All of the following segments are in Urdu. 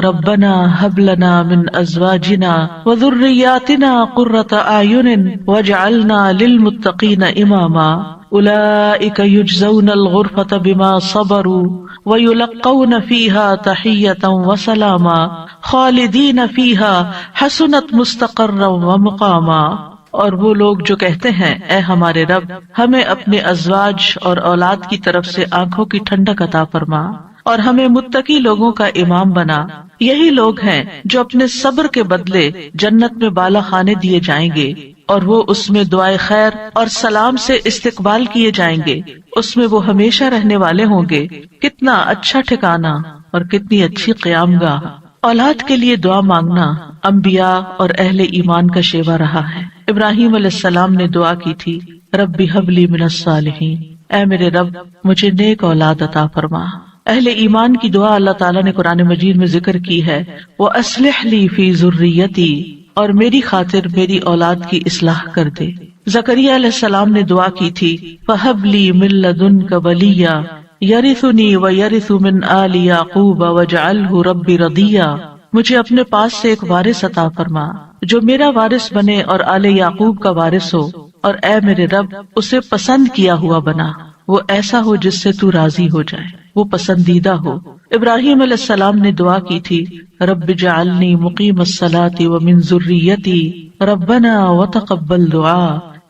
ربنا هب لنا من ازواجنا وذرياتنا قرة اعین واجعلنا للمتقین اماما اولئک یجزون الغرفة بما صبروا ویلقون فیها تحیۃ وسلاما خالدین فیها حسنت مستقرا ومقاما۔ اور وہ لوگ جو کہتے ہیں اے ہمارے رب ہمیں اپنے ازواج اور اولاد کی طرف سے آنکھوں کی ٹھنڈک عطا فرما اور ہمیں متقی لوگوں کا امام بنا، یہی لوگ ہیں جو اپنے صبر کے بدلے جنت میں بالا خانے دیے جائیں گے اور وہ اس میں دعائے خیر اور سلام سے استقبال کیے جائیں گے، اس میں وہ ہمیشہ رہنے والے ہوں گے۔ کتنا اچھا ٹھکانہ اور کتنی اچھی قیام گاہ۔ اولاد کے لیے دعا مانگنا انبیاء اور اہل ایمان کا شیوا رہا ہے۔ ابراہیم علیہ السلام نے دعا کی تھی رب ہب لی من الصالحین، اے میرے رب مجھے نیک اولاد عطا فرما۔ اہل ایمان کی دعا اللہ تعالیٰ نے قرآن مجید میں ذکر کی ہے، وَأَصْلِحْ لِي فِي ذُرِّيَّتِي، اور میری خاطر میری اولاد کی اصلاح کر دے۔ زکریا علیہ السلام نے دعا کی تھی فَهَبْ لِي مِن لَّدُنكَ وَلِيًّا يَرِثُنِي وَيَرِثُ مِنْ آلِ يَعْقُوبَ وَاجْعَلْهُ رَبِّ رَضِيًّا، مجھے اپنے پاس سے ایک وارث عطا فرما جو میرا وارث بنے اور آل یعقوب کا وارث ہو، اور اے میرے رب اسے پسند کیا ہوا بنا، وہ ایسا ہو جس سے تو راضی ہو جائے، وہ پسندیدہ ہو۔ ابراہیم علیہ السلام نے دعا کی تھی رب اجعلنی مقیم الصلاۃ ومن ذریتی ربنا وتقبل دعا،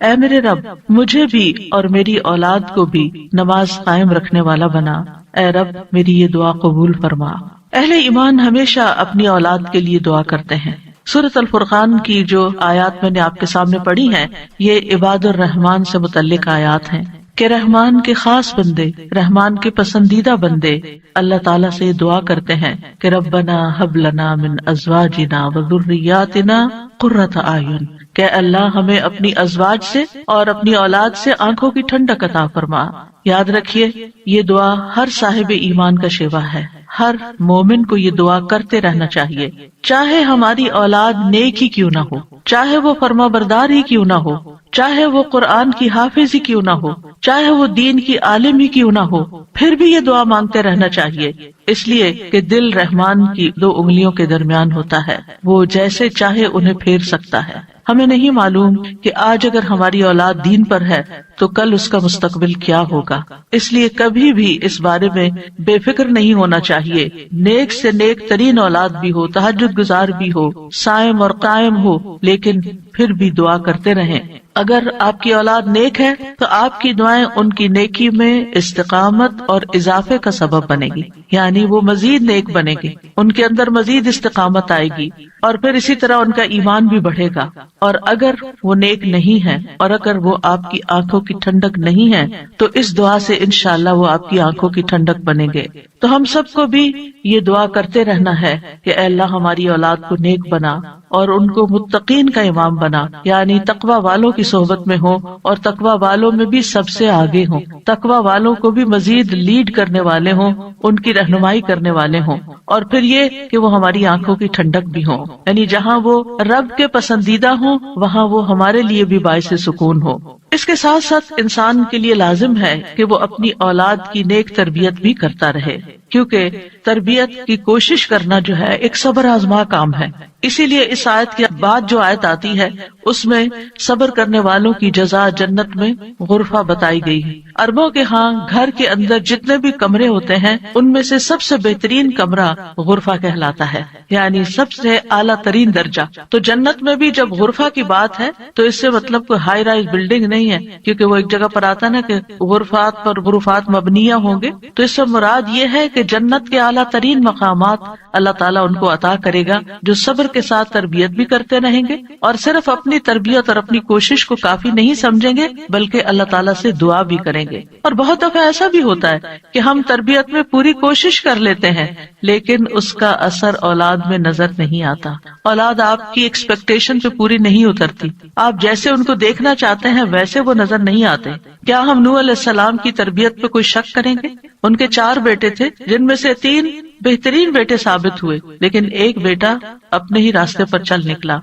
اے میرے رب مجھے بھی اور میری اولاد کو بھی نماز قائم رکھنے والا بنا، اے رب میری یہ دعا قبول فرما۔ اہل ایمان ہمیشہ اپنی اولاد کے لیے دعا کرتے ہیں۔ سورۃ الفرقان کی جو آیات میں نے آپ کے سامنے پڑھی ہیں یہ عباد الرحمن سے متعلق آیات ہیں کہ رحمان کے خاص بندے، رحمان کے پسندیدہ بندے اللہ تعالیٰ سے دعا کرتے ہیں کہ ربنا ہب لنا من ازواجنا وذریاتنا قرۃ اعین، کہ اللہ ہمیں اپنی ازواج سے اور اپنی اولاد سے آنکھوں کی ٹھنڈک عطا فرما۔ یاد رکھیے یہ دعا ہر صاحب ایمان کا شیوا ہے، ہر مومن کو یہ دعا کرتے رہنا چاہیے، چاہے ہماری اولاد نیک ہی کیوں نہ ہو، چاہے وہ فرما بردار ہی کیوں نہ ہو، چاہے وہ قرآن کی حافظ ہی کیوں نہ ہو، چاہے وہ دین کی عالم ہی کیوں نہ ہو، پھر بھی یہ دعا مانگتے رہنا چاہیے، اس لیے کہ دل رحمان کی دو انگلیوں کے درمیان ہوتا ہے، وہ جیسے چاہے انہیں پھیر سکتا ہے۔ ہمیں نہیں معلوم کہ آج اگر ہماری اولاد دین پر ہے تو کل اس کا مستقبل کیا ہوگا، اس لیے کبھی بھی اس بارے میں بے فکر نہیں ہونا چاہیے۔ نیک سے نیک ترین اولاد بھی ہو، تہجد گزار بھی ہو، صائم اور قائم ہو، لیکن پھر بھی دعا کرتے رہیں۔ اگر آپ کی اولاد نیک ہے تو آپ کی دعائیں ان کی نیکی میں استقامت اور اضافے کا سبب بنے گی، یعنی وہ مزید نیک بنے گی، ان کے اندر مزید استقامت آئے گی، اور پھر اسی طرح ان کا ایمان بھی بڑھے گا۔ اور اگر وہ نیک نہیں ہے اور اگر وہ آپ کی آنکھوں کی ٹھنڈک نہیں ہے تو اس دعا سے انشاءاللہ وہ آپ کی آنکھوں کی ٹھنڈک بنے گے۔ تو ہم سب کو بھی یہ دعا کرتے رہنا ہے کہ اے اللہ ہماری اولاد کو نیک بنا اور ان کو متقین کا امام بنا، یعنی تقوی والوں کی صحبت میں ہوں اور تقوی والوں میں بھی سب سے آگے ہوں، تقوی والوں کو بھی مزید لیڈ کرنے والے ہوں، ان کی رہنمائی کرنے والے ہوں، اور پھر یہ کہ وہ ہماری آنکھوں کی ٹھنڈک بھی ہوں، یعنی جہاں وہ رب کے پسندیدہ ہوں وہاں وہ ہمارے لیے بھی باعث سکون ہو۔ اس کے ساتھ ساتھ انسان کے لیے لازم ہے کہ وہ اپنی اولاد کی نیک تربیت بھی کرتا رہے، کیونکہ تربیت کی کوشش کرنا جو ہے ایک صبر آزما کام ہے۔ اسی لیے اس آیت کے بعد جو آیت آتی ہے اس میں صبر کرنے والوں کی جزا جنت میں غرفہ بتائی گئی ہے۔ عربوں کے ہاں گھر کے اندر جتنے بھی کمرے ہوتے ہیں ان میں سے سب سے بہترین کمرہ غرفہ کہلاتا ہے، یعنی سب سے اعلیٰ ترین درجہ۔ تو جنت میں بھی جب غرفہ کی بات ہے تو اس سے مطلب کوئی ہائی رائز بلڈنگ نہیں ہے، کیونکہ وہ ایک جگہ پر آتا نا کہ غرفات پر غرفات مبنیہ ہوں گے، تو اس سے مراد یہ ہے کہ جنت کے اعلیٰ ترین مقامات اللہ تعالیٰ ان کو عطا کرے گا جو صبر کے ساتھ تربیت بھی کرتے رہیں گے اور صرف اپنی تربیت اور اپنی کوشش کو کافی نہیں سمجھیں گے بلکہ اللہ تعالیٰ سے دعا بھی کریں گے۔ اور بہت دفعہ ایسا بھی ہوتا ہے کہ ہم تربیت میں پوری کوشش کر لیتے ہیں لیکن اس کا اثر اولاد میں نظر نہیں آتا، اولاد آپ کی ایکسپیکٹیشن پہ پوری نہیں اترتی، آپ جیسے ان کو دیکھنا چاہتے ہیں ویسے وہ نظر نہیں آتے۔ کیا ہم نوح علیہ السلام کی تربیت پہ کوئی شک کریں گے؟ ان کے 4 بیٹے تھے جن میں سے 3 بہترین بیٹے ثابت ہوئے، لیکن ایک بیٹا اپنے ہی راستے پر چل نکلا.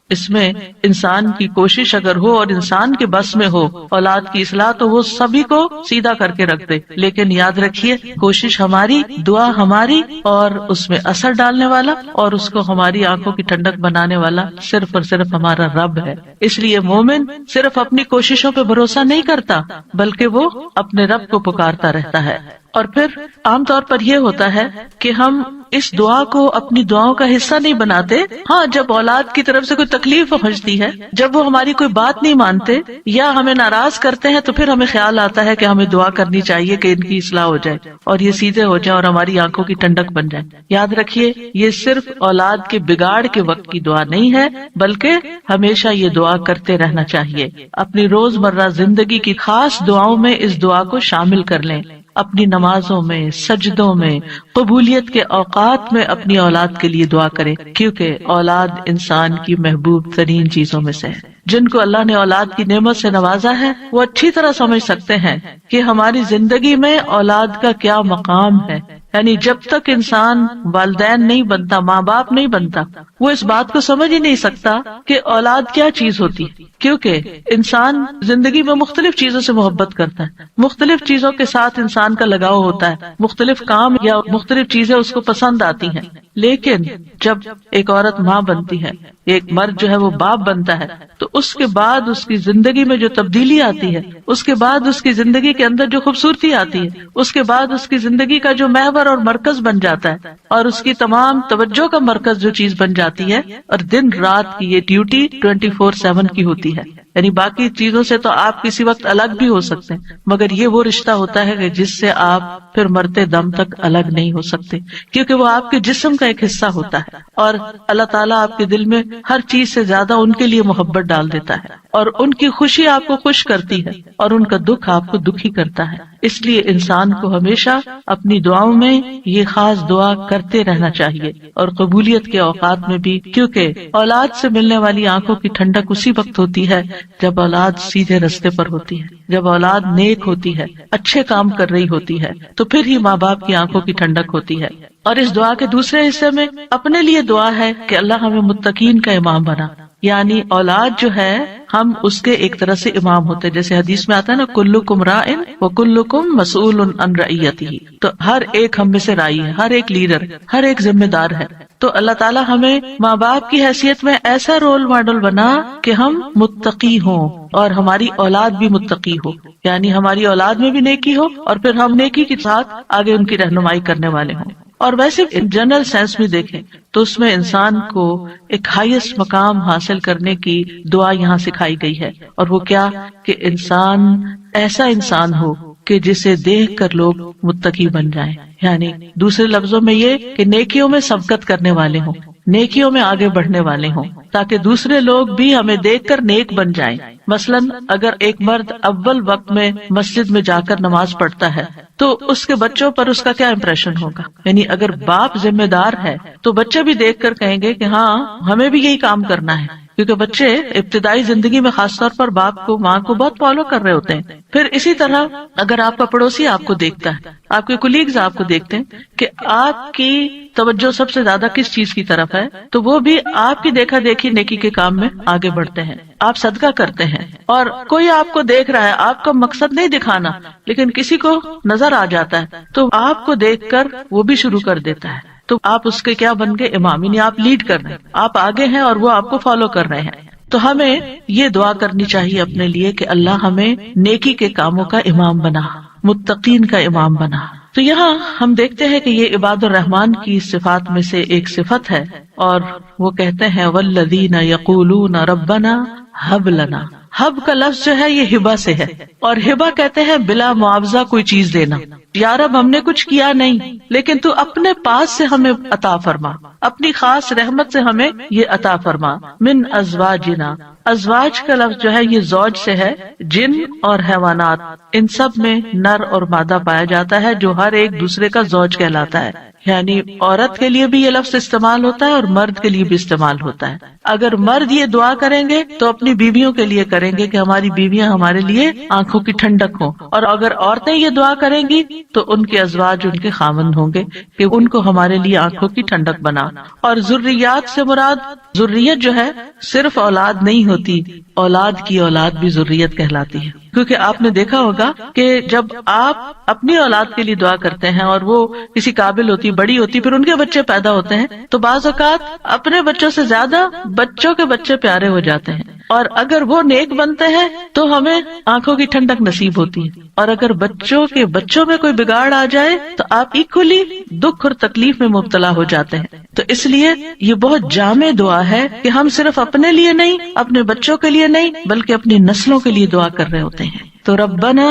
اس میں انسان کی کوشش اگر ہو اور انسان کے بس میں ہو اولاد کی اصلاح تو وہ سبھی کو سیدھا کر کے رکھ دے، لیکن یاد رکھیے کوشش ہماری، دعا ہماری، اور اس میں اثر ڈالنے والا اور اس کو ہماری آنکھوں کی ٹھنڈک بنانے والا صرف اور صرف ہمارا رب ہے. اس لیے مومن صرف اپنی کوششوں پہ بھروسہ نہیں کرتا بلکہ وہ اپنے رب کو پکارتا رہتا ہے. اور پھر عام طور پر یہ ہوتا ہے کہ ہم اس دعا کو اپنی دعاؤں کا حصہ نہیں بناتے. ہاں، جب اولاد کی طرف سے کوئی تکلیف پہنچتی ہے، جب وہ ہماری کوئی بات نہیں مانتے یا ہمیں ناراض کرتے ہیں تو پھر ہمیں خیال آتا ہے کہ ہمیں دعا کرنی چاہیے کہ ان کی اصلاح ہو جائے اور یہ سیدھے ہو جائیں اور ہماری آنکھوں کی ٹھنڈک بن جائے. یاد رکھیے یہ صرف اولاد کے بگاڑ کے وقت کی دعا نہیں ہے بلکہ ہمیشہ یہ دعا کرتے رہنا چاہیے. اپنی روزمرہ زندگی کی خاص دعاؤں میں اس دعا کو شامل کر لیں. اپنی نمازوں میں، سجدوں میں، قبولیت کے اوقات میں اپنی اولاد کے لیے دعا کریں، کیونکہ اولاد انسان کی محبوب ترین چیزوں میں سے ہے. جن کو اللہ نے اولاد کی نعمت سے نوازا ہے وہ اچھی طرح سمجھ سکتے ہیں کہ ہماری زندگی میں اولاد کا کیا مقام ہے. یعنی جب تک انسان والدین نہیں بنتا، ماں باپ نہیں بنتا، وہ اس بات کو سمجھ ہی نہیں سکتا کہ اولاد کیا چیز ہوتی ہے. کیونکہ انسان زندگی میں مختلف چیزوں سے محبت کرتا ہے، مختلف چیزوں کے ساتھ انسان کا لگاؤ ہوتا ہے، مختلف کام یا مختلف چیزیں اس کو پسند آتی ہیں. لیکن جب ایک عورت ماں بنتی ہے، ایک مرد جو ہے وہ باپ بنتا ہے، تو اس کے بعد اس کی زندگی میں جو تبدیلی آتی ہے، اس کے بعد اس کی زندگی کے اندر جو خوبصورتی آتی ہے، اس کے بعد اس کی زندگی کا جو محور اور مرکز بن جاتا ہے اور اس کی تمام توجہ کا مرکز جو چیز بن جاتی ہے، اور دن رات کی یہ ڈیوٹی 24/7 کی ہوتی ہے. یعنی باقی چیزوں سے تو آپ کسی وقت الگ بھی ہو سکتے ہیں، مگر یہ وہ رشتہ ہوتا ہے کہ جس سے آپ پھر مرتے دم تک الگ نہیں ہو سکتے، کیونکہ وہ آپ کے جسم کا ایک حصہ ہوتا ہے. اور اللہ تعالیٰ آپ کے دل میں ہر چیز سے زیادہ ان کے لیے محبت ڈال دیتا ہے، اور ان کی خوشی آپ کو خوش کرتی ہے اور ان کا دکھ آپ کو دکھی کرتا ہے. اس لیے انسان کو ہمیشہ اپنی دعاؤں میں یہ خاص دعا کرتے رہنا چاہیے، اور قبولیت کے اوقات میں بھی، کیونکہ اولاد سے ملنے والی آنکھوں کی ٹھنڈک اسی وقت ہوتی ہے جب اولاد سیدھے رستے پر ہوتی ہے، جب اولاد نیک ہوتی ہے، اچھے کام کر رہی ہوتی ہے، تو پھر ہی ماں باپ کی آنکھوں کی ٹھنڈک ہوتی ہے. اور اس دعا کے دوسرے حصے میں اپنے لیے دعا ہے کہ اللہ ہمیں متقین کا امام بنا. یعنی اولاد جو ہے ہم اس کے ایک طرح سے امام ہوتے ہیں، جیسے حدیث میں آتا ہے نا، کلکم راعٍ وکلکم مسئول عن رعیتہ. تو ہر ایک ہم میں سے راعی ہے، ہر ایک لیڈر، ہر ایک ذمہ دار ہے. تو اللہ تعالیٰ ہمیں ماں باپ کی حیثیت میں ایسا رول ماڈل بنا کہ ہم متقی ہوں اور ہماری اولاد بھی متقی ہو. یعنی ہماری اولاد میں بھی نیکی ہو اور پھر ہم نیکی کے ساتھ آگے ان کی رہنمائی کرنے والے ہوں. اور ویسے جنرل سینس میں دیکھیں تو اس میں انسان کو ایک ہائیسٹ مقام حاصل کرنے کی دعا یہاں سکھائی گئی ہے، اور وہ کیا کہ انسان ایسا انسان ہو کہ جسے دیکھ کر لوگ متقی بن جائیں. یعنی دوسرے لفظوں میں یہ کہ نیکیوں میں سبقت کرنے والے ہوں، نیکیوں میں آگے بڑھنے والے ہوں، تاکہ دوسرے لوگ بھی ہمیں دیکھ کر نیک بن جائیں. مثلاً اگر ایک مرد اول وقت میں مسجد میں جا کر نماز پڑھتا ہے تو اس کے بچوں پر اس کا کیا امپریشن ہوگا. یعنی اگر باپ ذمہ دار ہے تو بچے بھی دیکھ کر کہیں گے کہ ہاں ہمیں بھی یہی کام کرنا ہے، کیونکہ بچے ابتدائی زندگی میں خاص طور پر باپ کو، ماں کو بہت فالو کر رہے ہوتے ہیں. پھر اسی طرح اگر آپ کا پڑوسی آپ کو دیکھتا ہے، آپ کے کولیگز آپ کو دیکھتے ہیں کہ آپ کی توجہ سب سے زیادہ کس چیز کی طرف ہے، تو وہ بھی آپ کی دیکھا دیکھی نیکی کے کام میں آگے بڑھتے ہیں. آپ صدقہ کرتے ہیں اور کوئی آپ کو دیکھ رہا ہے، آپ کا مقصد نہیں دکھانا لیکن کسی کو نظر آ جاتا ہے تو آپ کو دیکھ کر وہ بھی شروع کر دیتا ہے، تو آپ اس کے کیا بن گئے؟ امام. یعنی آپ لیڈ کر رہے ہیں، آپ آگے ہیں اور وہ آپ کو فالو کر رہے ہیں. تو ہمیں یہ دعا کرنی چاہیے اپنے لیے کہ اللہ ہمیں نیکی کے کاموں کا امام بنا، متقین کا امام بنا. تو یہاں ہم دیکھتے ہیں کہ یہ عباد الرحمن کی صفات میں سے ایک صفت ہے، اور وہ کہتے ہیں والذین یقولون ربنا ہب لنا. ہب کا لفظ جو ہے یہ ہبہ سے ہے، اور ہبہ کہتے ہیں بلا معاوضہ کوئی چیز دینا. یا رب ہم نے کچھ کیا نہیں لیکن تو اپنے پاس سے ہمیں عطا فرما، اپنی خاص رحمت سے ہمیں یہ عطا فرما. من ازواجنا، ازواج کا لفظ جو ہے یہ زوج سے ہے. جن اور حیوانات ان سب میں نر اور مادہ پایا جاتا ہے جو ہر ایک دوسرے کا زوج کہلاتا ہے. یعنی عورت کے لیے بھی یہ لفظ استعمال ہوتا ہے اور مرد کے لیے بھی استعمال ہوتا ہے. اگر مرد یہ دعا کریں گے تو اپنی بیویوں کے لیے کریں گے کہ ہماری بیویاں ہمارے لیے آنکھوں کی ٹھنڈک ہوں، اور اگر عورتیں یہ دعا کریں گی تو ان کے ازواج ان کے خاوند ہوں گے کہ ان کو ہمارے لیے آنکھوں کی ٹھنڈک بنا. اور ذریات سے مراد ذریت جو ہے صرف اولاد نہیں ہوتی، اولاد کی اولاد بھی ذریت کہلاتی ہے. کیونکہ آپ نے دیکھا ہوگا کہ جب آپ اپنی اولاد کے لیے دعا کرتے ہیں اور وہ کسی قابل ہوتی، بڑی ہوتی، پھر ان کے بچے پیدا ہوتے ہیں، تو بعض اوقات اپنے بچوں سے زیادہ بچوں کے بچے پیارے ہو جاتے ہیں. اور اگر وہ نیک بنتے ہیں تو ہمیں آنکھوں کی ٹھنڈک نصیب ہوتی ہے، اور اگر بچوں کے بچوں میں کوئی بگاڑ آ جائے تو آپ ایکولی دکھ اور تکلیف میں مبتلا ہو جاتے ہیں. تو اس لیے یہ بہت جامع دعا ہے کہ ہم صرف اپنے لیے نہیں، اپنے بچوں کے لیے نہیں، بلکہ اپنی نسلوں کے لیے دعا کر رہے ہوتے ہیں. تو ربنا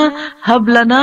ہب لنا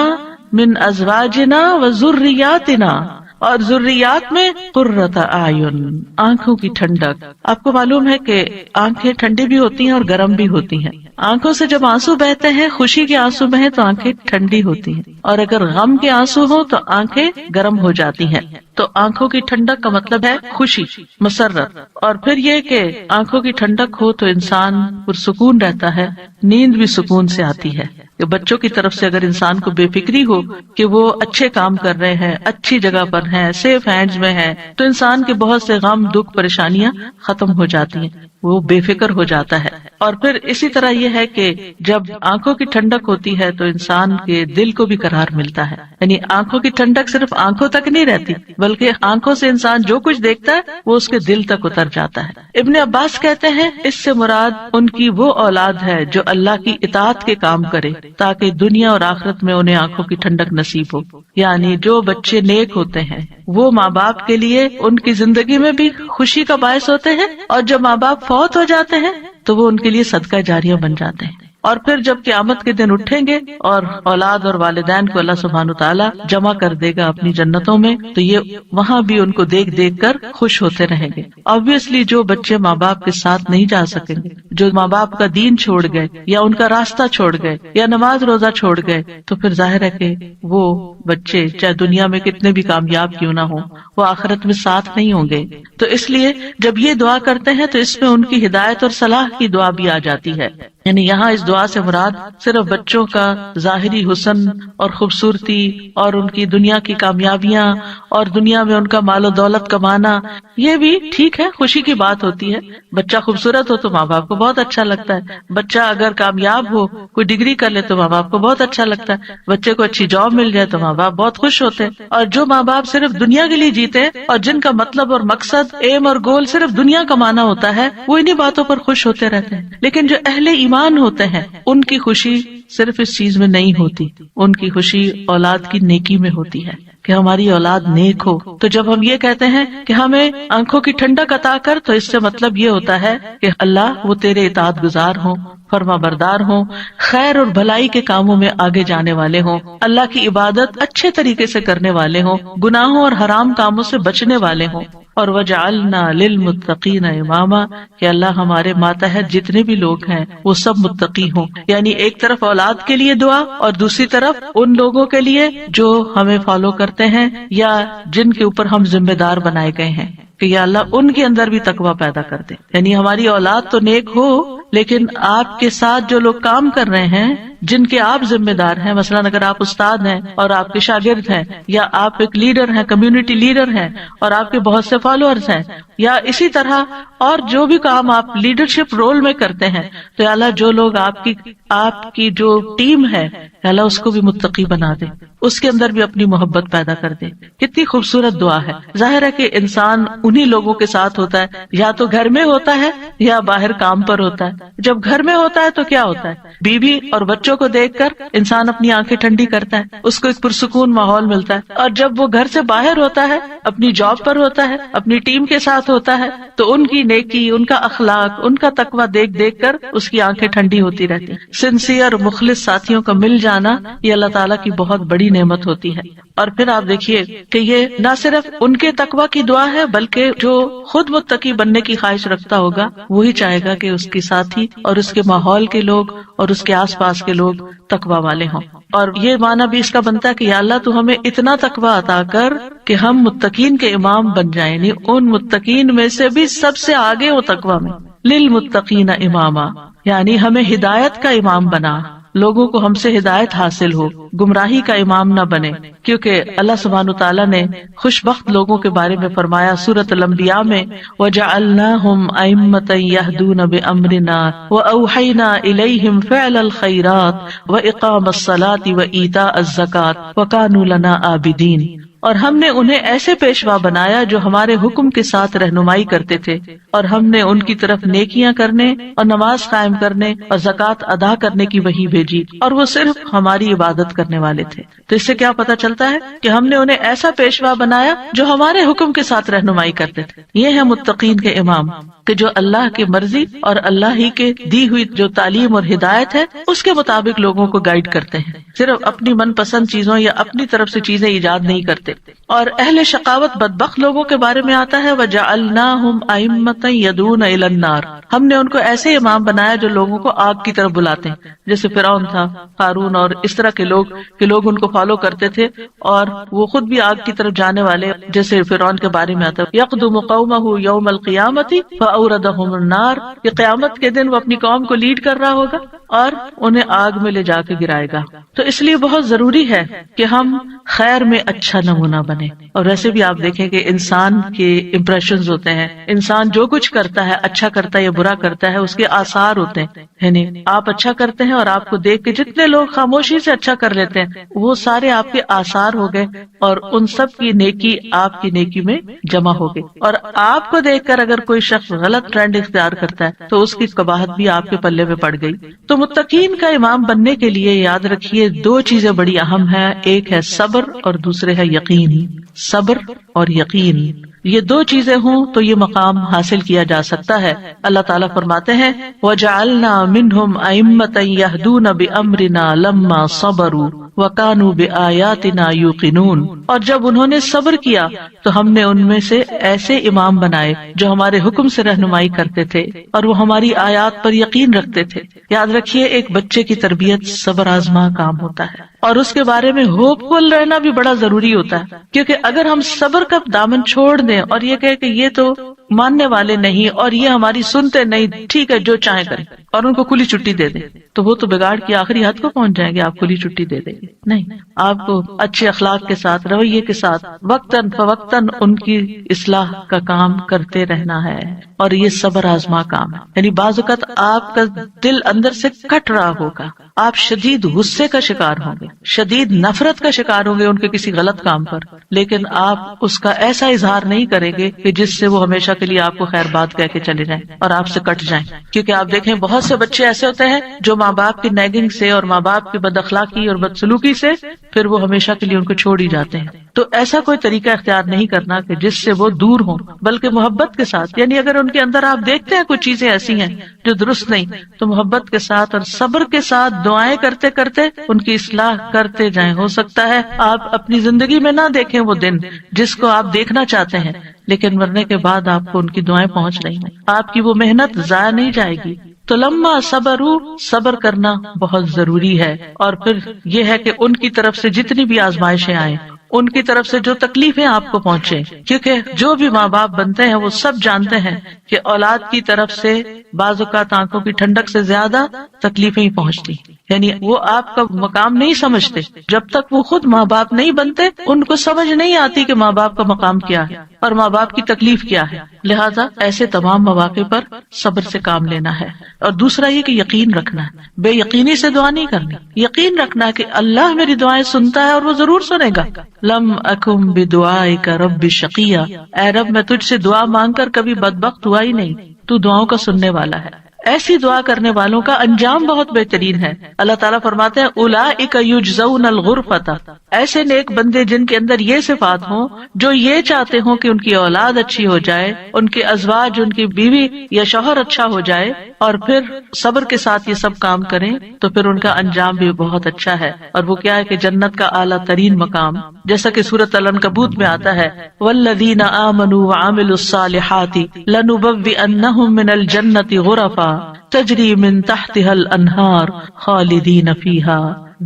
من ازواجنا وذریاتنا، اور ذریات میں قرۃ اعین، آنکھوں کی ٹھنڈک. آپ کو معلوم ہے کہ آنکھیں ٹھنڈی بھی ہوتی ہیں اور گرم بھی ہوتی ہیں. آنکھوں سے جب آنسو بہتے ہیں، خوشی کے آنسو بہیں تو آنکھیں ٹھنڈی ہوتی ہیں، اور اگر غم کے آنسو ہوں تو آنکھیں گرم ہو جاتی ہیں. تو آنکھوں کی ٹھنڈک کا مطلب ہے خوشی، مسرت. اور پھر یہ کہ آنکھوں کی ٹھنڈک ہو تو انسان پرسکون رہتا ہے، نیند بھی سکون سے آتی ہے. کہ بچوں کی طرف سے اگر انسان کو بے فکری ہو کہ وہ اچھے کام کر رہے ہیں، اچھی جگہ پر ہیں، سیف ہینڈز میں ہیں، تو انسان کے بہت سے غم، دکھ، پریشانیاں ختم ہو جاتی ہیں، وہ بے فکر ہو جاتا ہے. اور پھر اسی طرح یہ ہے کہ جب آنکھوں کی ٹھنڈک ہوتی ہے تو انسان کے دل کو بھی قرار ملتا ہے. یعنی آنکھوں کی ٹھنڈک صرف آنکھوں تک نہیں رہتی، بلکہ آنکھوں سے انسان جو کچھ دیکھتا ہے وہ اس کے دل تک اتر جاتا ہے. ابن عباس کہتے ہیں اس سے مراد ان کی وہ اولاد ہے جو اللہ کی اطاعت کے کام کرے تاکہ دنیا اور آخرت میں انہیں آنکھوں کی ٹھنڈک نصیب ہو. یعنی جو بچے نیک ہوتے ہیں وہ ماں باپ کے لیے ان کی زندگی میں بھی خوشی کا باعث ہوتے ہیں، اور جب ماں باپ فوت ہو جاتے ہیں تو وہ ان کے لیے صدقہ جاریہ بن جاتے ہیں. اور پھر جب قیامت کے دن اٹھیں گے اور اولاد اور والدین کو اللہ سبحانہ تعالیٰ جمع کر دے گا اپنی جنتوں میں، تو یہ وہاں بھی ان کو دیکھ دیکھ کر خوش ہوتے رہیں گے. obviously جو بچے ماں باپ کے ساتھ نہیں جا سکیں گے، جو ماں باپ کا دین چھوڑ گئے یا ان کا راستہ چھوڑ گئے یا نماز روزہ چھوڑ گئے، تو پھر ظاہر ہے کہ وہ بچے چاہے دنیا میں کتنے بھی کامیاب کیوں نہ ہوں، وہ آخرت میں ساتھ نہیں ہوں گے. تو اس لیے جب یہ دعا کرتے ہیں تو اس میں ان کی ہدایت اور صلاح کی دعا بھی آ جاتی ہے. یعنی یہاں اس دعا سے مراد صرف بچوں کا ظاہری حسن اور خوبصورتی اور ان کی دنیا کی کامیابیاں اور دنیا میں ان کا مال و دولت کمانا، یہ بھی ٹھیک ہے، خوشی کی بات ہوتی ہے. بچہ خوبصورت ہو تو ماں باپ کو بہت اچھا لگتا ہے، بچہ اگر کامیاب ہو، کوئی ڈگری کر لے تو ماں باپ کو بہت اچھا لگتا ہے، بچے کو اچھی جاب مل جائے تو ماں باپ بہت خوش ہوتے ہیں. اور جو ماں باپ صرف دنیا کے لیے جیتے ہیں اور جن کا مطلب اور مقصد، ایم اور گول صرف دنیا کمانا ہوتا ہے، وہ انہی باتوں پر خوش ہوتے رہتے ہیں. لیکن جو اہل ایمان ہوتے ہیں ان کی خوشی صرف اس چیز میں نہیں ہوتی، ان کی خوشی اولاد کی نیکی میں ہوتی ہے کہ ہماری اولاد نیک ہو. تو جب ہم یہ کہتے ہیں کہ ہمیں آنکھوں کی ٹھنڈک عطا کر، تو اس سے مطلب یہ ہوتا ہے کہ اللہ وہ تیرے اطاعت گزار ہوں، فرما بردار ہوں، خیر اور بھلائی کے کاموں میں آگے جانے والے ہوں، اللہ کی عبادت اچھے طریقے سے کرنے والے ہوں، گناہوں اور حرام کاموں سے بچنے والے ہوں. اور وجعلنا للمتقین اماما، کہ اللہ ہمارے ماتحت جتنے بھی لوگ ہیں وہ سب متقی ہوں. یعنی ایک طرف اولاد کے لیے دعا اور دوسری طرف ان لوگوں کے لیے جو ہمیں فالو کرتے ہیں یا جن کے اوپر ہم ذمہ دار بنائے گئے ہیں، کہ یا اللہ ان کے اندر بھی تقویٰ پیدا کر دے. یعنی ہماری اولاد تو نیک ہو، لیکن آپ کے ساتھ جو لوگ کام کر رہے ہیں، جن کے آپ ذمہ دار ہیں، مثلا اگر آپ استاد ہیں اور آپ کے شاگرد ہیں، یا آپ ایک لیڈر ہیں، کمیونٹی لیڈر ہیں اور آپ کے بہت سے فالوورز ہیں، یا اسی طرح اور جو بھی کام آپ لیڈرشپ رول میں کرتے ہیں، تو یا اللہ جو لوگ آپ کی جو ٹیم ہے، یا اللہ اس کو بھی متقی بنا دے، اس کے اندر بھی اپنی محبت پیدا کر دے. کتنی خوبصورت دعا ہے. ظاہر ہے کہ انسان انہی لوگوں کے ساتھ ہوتا ہے، یا تو گھر میں ہوتا ہے یا باہر کام پر ہوتا ہے. جب گھر میں ہوتا ہے تو کیا ہوتا ہے، بیوی اور بچوں کو دیکھ کر انسان اپنی آنکھیں ٹھنڈی کرتا ہے، اس کو ایک پرسکون ماحول ملتا ہے. اور جب وہ گھر سے باہر ہوتا ہے، اپنی جاب پر ہوتا ہے، اپنی ٹیم کے ساتھ ہوتا ہے، تو ان کی نیکی، ان کا اخلاق، ان کا تقویٰ دیکھ دیکھ کر اس کی آنکھیں ٹھنڈی ہوتی رہتی. سنسیئر مخلص ساتھیوں کا مل جانا یہ اللہ تعالیٰ کی بہت بڑی نعمت ہوتی ہے. اور پھر آپ دیکھیے کہ یہ نہ صرف ان کے تقویٰ کی دعا ہے، بلکہ جو خود متقی بننے کی خواہش رکھتا ہوگا وہی چاہے گا کہ اس کے ساتھی اور اس کے ماحول کے لوگ اور اس کے آس پاس کے لوگ تقویٰ والے ہوں. اور یہ معنی بھی اس کا بنتا ہے کہ یا اللہ تو ہمیں اتنا تقویٰ عطا کر کہ ہم متقین کے امام بن جائیں، یعنی ان متقین میں سے بھی سب سے آگے ہو تقویٰ میں. للمتقین اماما، یعنی ہمیں ہدایت کا امام بنا. لوگوں کو ہم سے ہدایت حاصل ہو، گمراہی کا امام نہ بنے، کیونکہ اللہ سبحانہ تعالیٰ نے خوش بخت لوگوں کے بارے میں فرمایا سورۃ الانبیاء میں، وَجَعَلْنَاهُمْ أَئِمَّةً يَهْدُونَ بِأَمْرِنَا وَأَوْحَيْنَا إِلَيْهِمْ فِعْلَ الْخَيْرَاتِ وَإِقَامَ الصَّلَاةِ وَإِيتَاءَ الزَّكَاةِ وَكَانُوا لَنَا عَابِدِينَ، اور ہم نے انہیں ایسے پیشوا بنایا جو ہمارے حکم کے ساتھ رہنمائی کرتے تھے، اور ہم نے ان کی طرف نیکیاں کرنے اور نماز قائم کرنے اور زکوٰۃ ادا کرنے کی وحی بھیجی، اور وہ صرف ہماری عبادت کرنے والے تھے۔ تو اس سے کیا پتہ چلتا ہے کہ ہم نے انہیں ایسا پیشوا بنایا جو ہمارے حکم کے ساتھ رہنمائی کرتے تھے۔ یہ ہے متقین کے امام، کہ جو اللہ کی مرضی اور اللہ ہی کے دی ہوئی جو تعلیم اور ہدایت ہے اس کے مطابق لوگوں کو گائیڈ کرتے ہیں، صرف اپنی من پسند چیزوں یا اپنی طرف سے چیزیں ایجاد نہیں کرتے۔ اور اہل شقاوت بدبخت لوگوں کے بارے میں آتا ہے وَجَعَلْنَاهُمْ أَئِمَّةً يَدْعُونَ إِلَى النَّارِ، ہم نے ان کو ایسے امام بنایا جو لوگوں کو آگ کی طرف بلاتے ہیں، جیسے فرعون تھا، قارون اور اس طرح کے لوگ کہ لوگ ان کو فالو کرتے تھے اور وہ خود بھی آگ کی طرف جانے والے، جیسے فرعون کے بارے میں آتا ہے يَقْدُمُ قَوْمَهُ يَوْمَ الْقِيَامَةِ فَأَوْرَدَهُمُ النَّارِ، کہ قیامت کے دن وہ اپنی قوم کو لیڈ کر رہا ہوگا اور انہیں آگ میں لے جا کے گرائے گا۔ تو اس لیے بہت ضروری ہے کہ ہم خیر میں اچھا نمونہ بنے۔ اور ویسے بھی آپ دیکھیں کہ انسان کے امپریشنز ہوتے ہیں، انسان جو کچھ کرتا ہے اچھا کرتا ہے یا برا کرتا ہے اس کے آثار ہوتے ہیں، یعنی آپ اچھا کرتے ہیں اور آپ کو دیکھ کے جتنے لوگ خاموشی سے اچھا کر لیتے ہیں وہ سارے آپ کے آثار ہو گئے، اور ان سب کی نیکی آپ کی نیکی میں جمع ہو گئی۔ اور آپ کو دیکھ کر اگر کوئی شخص غلط ٹرینڈ اختیار کرتا ہے تو اس کی قباحت بھی آپ کے پلے میں پڑ گئی۔ تو متقین کا امام بننے کے لیے یاد رکھیے دو چیزیں بڑی اہم ہیں، ایک ہے صبر اور دوسرے ہے یقین۔ صبر اور یقین، یہ دو چیزیں ہوں تو یہ مقام حاصل کیا جا سکتا ہے۔ اللہ تعالیٰ فرماتے ہیں وَجَعَلْنَا مِنْهُمْ أَئِمَّةً يَهْدُونَ بِأَمْرِنَا لَمَّا صَبَرُوا وَكَانُوا بِآيَاتِنَا يُوقِنُونَ، اور جب انہوں نے صبر کیا تو ہم نے ان میں سے ایسے امام بنائے جو ہمارے حکم سے رہنمائی کرتے تھے اور وہ ہماری آیات پر یقین رکھتے تھے۔ یاد رکھیے ایک بچے کی تربیت صبر آزما کام ہوتا ہے، اور اس کے بارے میں ہوپ فل رہنا بھی بڑا ضروری ہوتا ہے، کیونکہ اگر ہم صبر کا دامن چھوڑ دیں اور یہ کہے کہ یہ تو ماننے والے نہیں اور یہ ہماری سنتے نہیں، ٹھیک ہے جو چاہیں کریں، اور ان کو کھلی چھٹی دے دیں، تو وہ تو بگاڑ کی آخری حد کو پہنچ جائیں گے۔ آپ کھلی چھٹی دے دیں گے نہیں، آپ کو اچھے اخلاق کے ساتھ، رویے کے ساتھ وقتاً فوقتاً ان کی اصلاح کا کام کرتے رہنا ہے، اور یہ صبر آزما کام ہے۔ یعنی بعض اوقات آپ کا دل اندر سے کٹ رہا ہوگا، آپ شدید غصے کا شکار ہوں گے، شدید نفرت کا شکار ہوں گے ان کے کسی غلط کام پر، لیکن آپ اس کا ایسا اظہار نہیں کریں گے کہ جس سے وہ ہمیشہ کے لیے آپ کو خیر بات کہہ کے چلے جائیں اور آپ سے کٹ جائیں۔ کیونکہ آپ دیکھیں بہت سے بچے ایسے ہوتے ہیں جو ماں باپ کی نیگنگ سے اور ماں باپ کی بد اخلاقی اور بدسلوکی سے پھر وہ ہمیشہ کے لیے ان کو چھوڑ ہی جاتے ہیں۔ تو ایسا کوئی طریقہ اختیار نہیں کرنا کہ جس سے وہ دور ہوں، بلکہ محبت کے ساتھ، یعنی اگر ان کے اندر آپ دیکھتے ہیں کچھ چیزیں ایسی ہیں جو درست نہیں، تو محبت کے ساتھ اور صبر کے ساتھ دعائیں کرتے کرتے ان کی اصلاح کرتے جائیں۔ ہو سکتا ہے آپ اپنی زندگی میں نہ دیکھیں وہ دن جس کو آپ دیکھنا چاہتے ہیں، لیکن مرنے کے بعد آپ کو ان کی دعائیں پہنچ رہی ہیں، آپ کی وہ محنت ضائع نہیں جائے گی۔ تو لما صبروا، صبر کرنا بہت ضروری ہے۔ اور پھر یہ ہے کہ ان کی طرف سے جتنی بھی آزمائشیں آئیں، ان کی طرف سے جو تکلیفیں آپ کو پہنچے، کیونکہ جو بھی ماں باپ بنتے ہیں وہ سب جانتے ہیں کہ اولاد کی طرف سے بعض اوقات آنکھوں کی ٹھنڈک سے زیادہ تکلیفیں ہی پہنچتی، یعنی وہ آپ کا مقام نہیں سمجھتے جب تک وہ خود ماں باپ نہیں بنتے، ان کو سمجھ نہیں آتی کہ ماں باپ کا مقام کیا ہے اور ماں باپ کی تکلیف کیا ہے۔ لہذا ایسے تمام مواقع پر صبر سے کام لینا ہے۔ اور دوسرا یہ کہ یقین رکھنا ہے، بے یقینی سے دعا نہیں کرنی، یقین رکھنا کہ اللہ میری دعائیں سنتا ہے اور وہ ضرور سنے گا۔ لم اکم بدعائک رب شقیا، اے رب میں تجھ سے دعا مانگ کر کبھی بدبخت ہوا ہی نہیں، تو دعاؤں کا سننے والا ہے۔ ایسی دعا کرنے والوں کا انجام بہت بہترین ہے۔ اللہ تعالیٰ فرماتے ہیں اولئک یجزون الغرفۃ، ایسے نیک بندے جن کے اندر یہ صفات ہوں، جو یہ چاہتے ہوں کہ ان کی اولاد اچھی ہو جائے، ان کے ازواج، ان کی بیوی یا شوہر اچھا ہو جائے، اور پھر صبر کے ساتھ یہ سب کام کریں، تو پھر ان کا انجام بھی بہت اچھا ہے۔ اور وہ کیا ہے کہ جنت کا اعلیٰ ترین مقام، جیسا کہ سورۃ العنکبوت میں آتا ہے والذین آمنوا وعملوا الصالحات لنبوئنہم من الجنۃ غرفا تجری من تحتها الانہار خالدین فیہا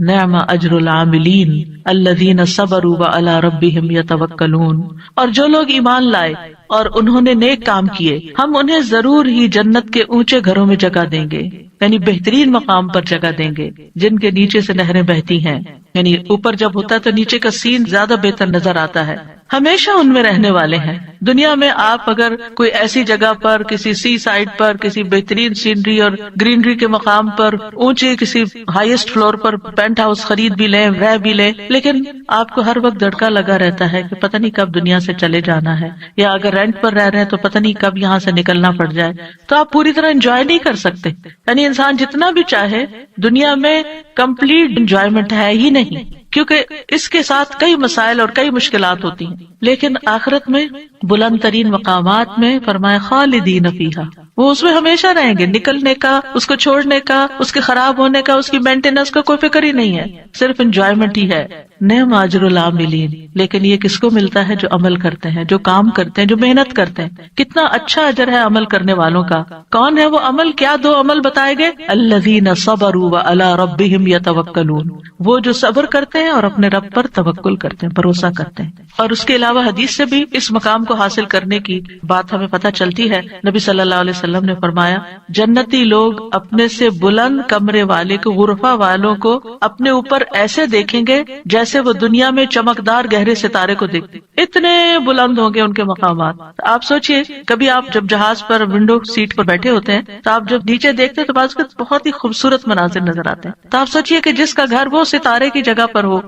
نعم اجر العاملین الذین صبروا وعلی ربہم یتوکلون۔ اور جو لوگ ایمان لائے اور انہوں نے نیک کام کیے، ہم انہیں ضرور ہی جنت کے اونچے گھروں میں جگہ دیں گے، یعنی بہترین مقام پر جگہ دیں گے جن کے نیچے سے نہریں بہتی ہیں. یعنی اوپر جب ہوتا ہے تو نیچے کا سین زیادہ بہتر نظر آتا ہے. ہمیشہ ان میں رہنے والے ہیں. دنیا میں آپ اگر کوئی ایسی جگہ پر کسی سی سائڈ پر کسی بہترین سینری اور گرینری کے مقام پر اونچے کسی ہائیسٹ فلور پر پینٹ ہاؤس خرید بھی لیں رہ بھی لیں، لیکن آپ کو ہر وقت دھڑکا لگا رہتا ہے کہ پتہ نہیں کب دنیا سے چلے جانا ہے، یا اگر رینٹ پر رہ رہے ہیں تو پتہ نہیں کب یہاں سے نکلنا پڑ جائے، تو آپ پوری طرح انجوائے نہیں کر سکتے. یعنی انسان جتنا بھی چاہے دنیا میں کمپلیٹ انجوائمنٹ ہے ہی نہیں، کیونکہ اس کے ساتھ کئی مسائل اور کئی مشکلات ہوتی ہیں. لیکن آخرت میں بلند ترین مقامات میں فرمایا خالدین فیہا، وہ اس میں ہمیشہ رہیں گے. نکلنے کا، اس کو چھوڑنے کا، اس کے خراب ہونے کا، اس کی مینٹیننس کا کوئی فکر ہی نہیں ہے، صرف انجوائمنٹ ہی ہے. نعم اجر العاملین، لیکن یہ کس کو ملتا ہے؟ جو عمل کرتے ہیں، جو کام کرتے ہیں، جو محنت کرتے ہیں. کتنا اچھا اجر ہے عمل کرنے والوں کا. کون ہے وہ عمل؟ کیا دو عمل بتائے گئے؟ الذین صبروا وعلی ربہم یتوکلون، وہ جو صبر کرتے ہیں اور اپنے رب پر توکل کرتے ہیں، بھروسہ کرتے ہیں. اور اس کے علاوہ حدیث سے بھی اس مقام کو حاصل کرنے کی بات ہمیں پتہ چلتی ہے. نبی صلی اللہ علیہ وسلم نے فرمایا جنتی لوگ اپنے سے بلند کمرے والے کو، غرفہ والوں کو اپنے اوپر ایسے دیکھیں گے جیسے وہ دنیا میں چمکدار گہرے ستارے کو دیکھتے. اتنے بلند ہوں گے ان کے مقامات. آپ سوچئے کبھی آپ جب جہاز پر ونڈو سیٹ پر بیٹھے ہوتے ہیں تو آپ جب نیچے دیکھتے ہیں تو بعض بہت ہی خوبصورت مناظر نظر آتے ہیں. تو آپ سوچئے کہ جس کا گھر وہ ستارے کی جگہ پر ہو،